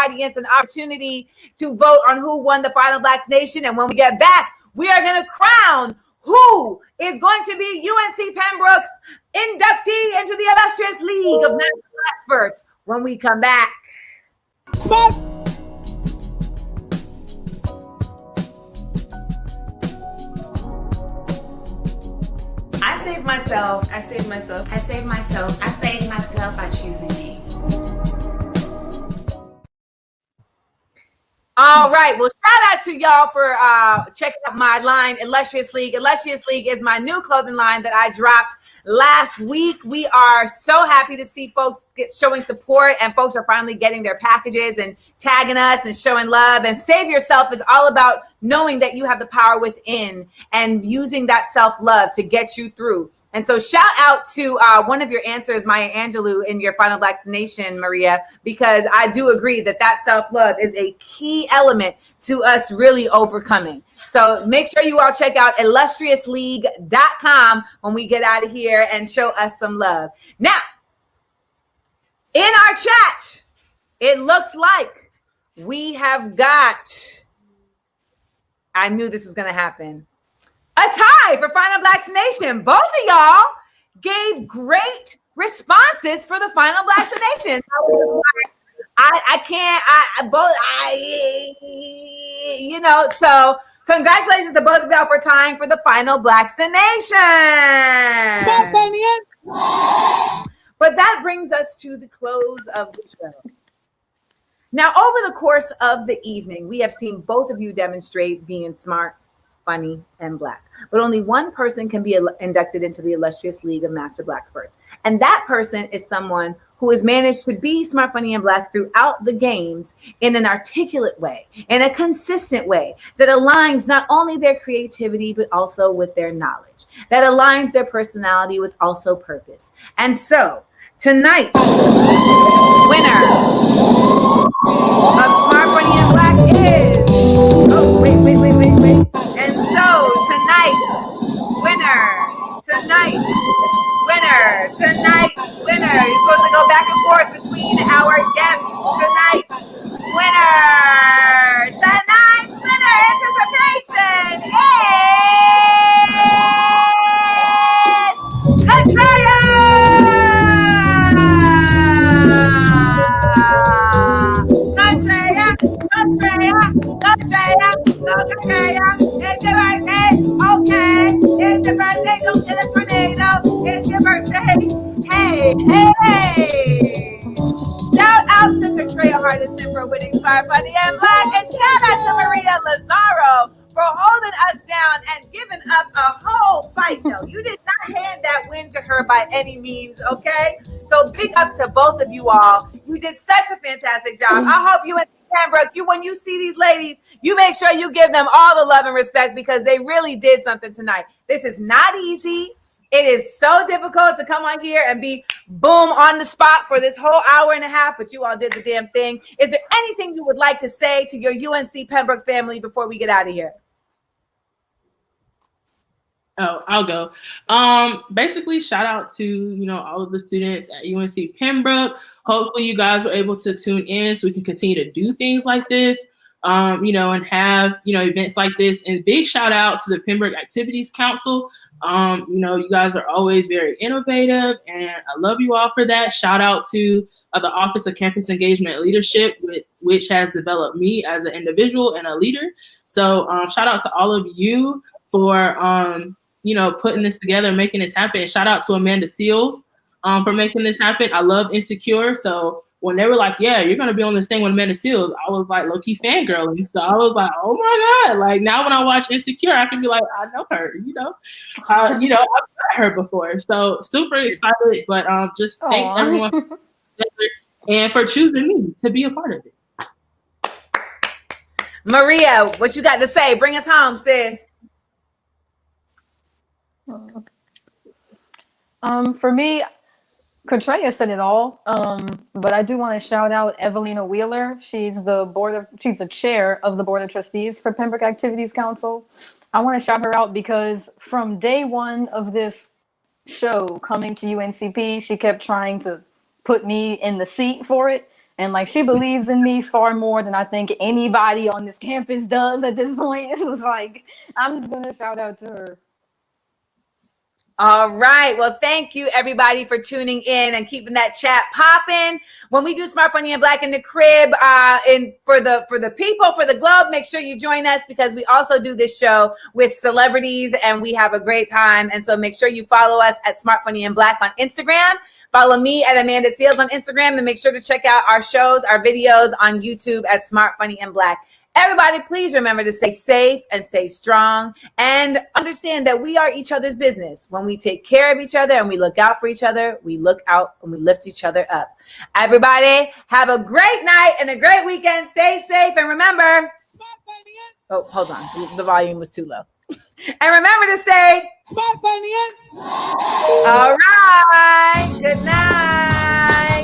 audience an opportunity to vote on who won the Final Blacks Nation. And when we get back, we are going to crown who is going to be UNC Pembroke's inductee into the Illustrious League of National Experts when we come back. I saved myself. I saved myself. I saved myself. I saved myself by choosing me. All right. Well, shout out to y'all for checking out my line, Illustrious League. Illustrious League is my new clothing line that I dropped last week. We are so happy to see folks showing support, and folks are finally getting their packages and tagging us and showing love. And Save Yourself is all about knowing that you have the power within and using that self-love to get you through. And so shout out to one of your answers, Maya Angelou, in your Final Blacks Nation, Maria, because I do agree that self-love is a key element to us really overcoming. So make sure you all check out illustriousleague.com when we get out of here and show us some love. Now, in our chat, it looks like we have got, I knew this was going to happen, a tie for Final Blacks Nation. Both of y'all gave great responses for the Final Blacks Nation. So congratulations to both of y'all for tying for the Final Blacks Nation. But that brings us to the close of the show. Now, over the course of the evening, we have seen both of you demonstrate being smart, funny, and Black. But only one person can be inducted into the Illustrious League of Master Black Spurts. And that person is someone who has managed to be smart, funny, and Black throughout the games in an articulate way, in a consistent way that aligns not only their creativity, but also with their knowledge, that aligns their personality with also purpose. And so tonight's winner of Smart, Funny, and Black is, and so tonight's winner, you're supposed to go back and forth between our guests. Tonight's winner, anticipation is Katreya! Katreya, it's your birthday. Okay, it's your birthday. Don't get a tornado. It's your birthday. Hey. Shout out to Katreya Hardison for winning Smart, Funny, and Black. And shout out to Maria Lazaro for holding us down and giving up a whole fight. No, you did not hand that win to her by any means, okay? So big ups to both of you all. You did such a fantastic job. I hope you and Pembroke, when you see these ladies, you make sure you give them all the love and respect because they really did something tonight. This is not easy. It is so difficult to come on here and be boom on the spot for this whole hour and a half, but you all did the damn thing. Is there anything you would like to say to your UNC Pembroke family before we get out of here? Oh, I'll go. Basically, shout out to, all of the students at UNC Pembroke. Hopefully you guys were able to tune in so we can continue to do things like this, and have, events like this. And big shout out to the Pembroke Activities Council. You guys are always very innovative, and I love you all for that. Shout out to the Office of Campus Engagement and Leadership, which has developed me as an individual and a leader. So shout out to all of you for, putting this together and making this happen. And shout out to Amanda Seals for making this happen. I love Insecure. So when they were like, yeah, you're going to be on this thing with Amanda Seals, I was like low-key fangirling. So I was like, oh my God. Like now when I watch Insecure, I can be like, I know her, I've met her before. So super excited, but just thanks everyone and for choosing me to be a part of it. Maria, what you got to say? Bring us home, sis. For me, Katreya said it all. But I do want to shout out Evelina Wheeler. She's the chair of the board of trustees for Pembroke Activities Council. I want to shout her out because from day one of this show coming to UNCP, she kept trying to put me in the seat for it. And like, she believes in me far more than I think anybody on this campus does at this point. It was like, I'm just going to shout out to her. All right. Well, thank you everybody for tuning in and keeping that chat popping. When we do Smart, Funny, and Black in the crib, for the people, for the globe, make sure you join us because we also do this show with celebrities and we have a great time. And so make sure you follow us at Smart, Funny, and Black on Instagram. Follow me at Amanda Seals on Instagram, and make sure to check out our shows, our videos on YouTube at Smart, Funny, and Black. Everybody, please remember to stay safe and stay strong and understand that we are each other's business. When we take care of each other and we look out for each other, we look out and we lift each other up. Everybody, have a great night and a great weekend. Stay safe and remember. Oh, hold on. The volume was too low. And remember to stay smart, funny, and all right. Good night.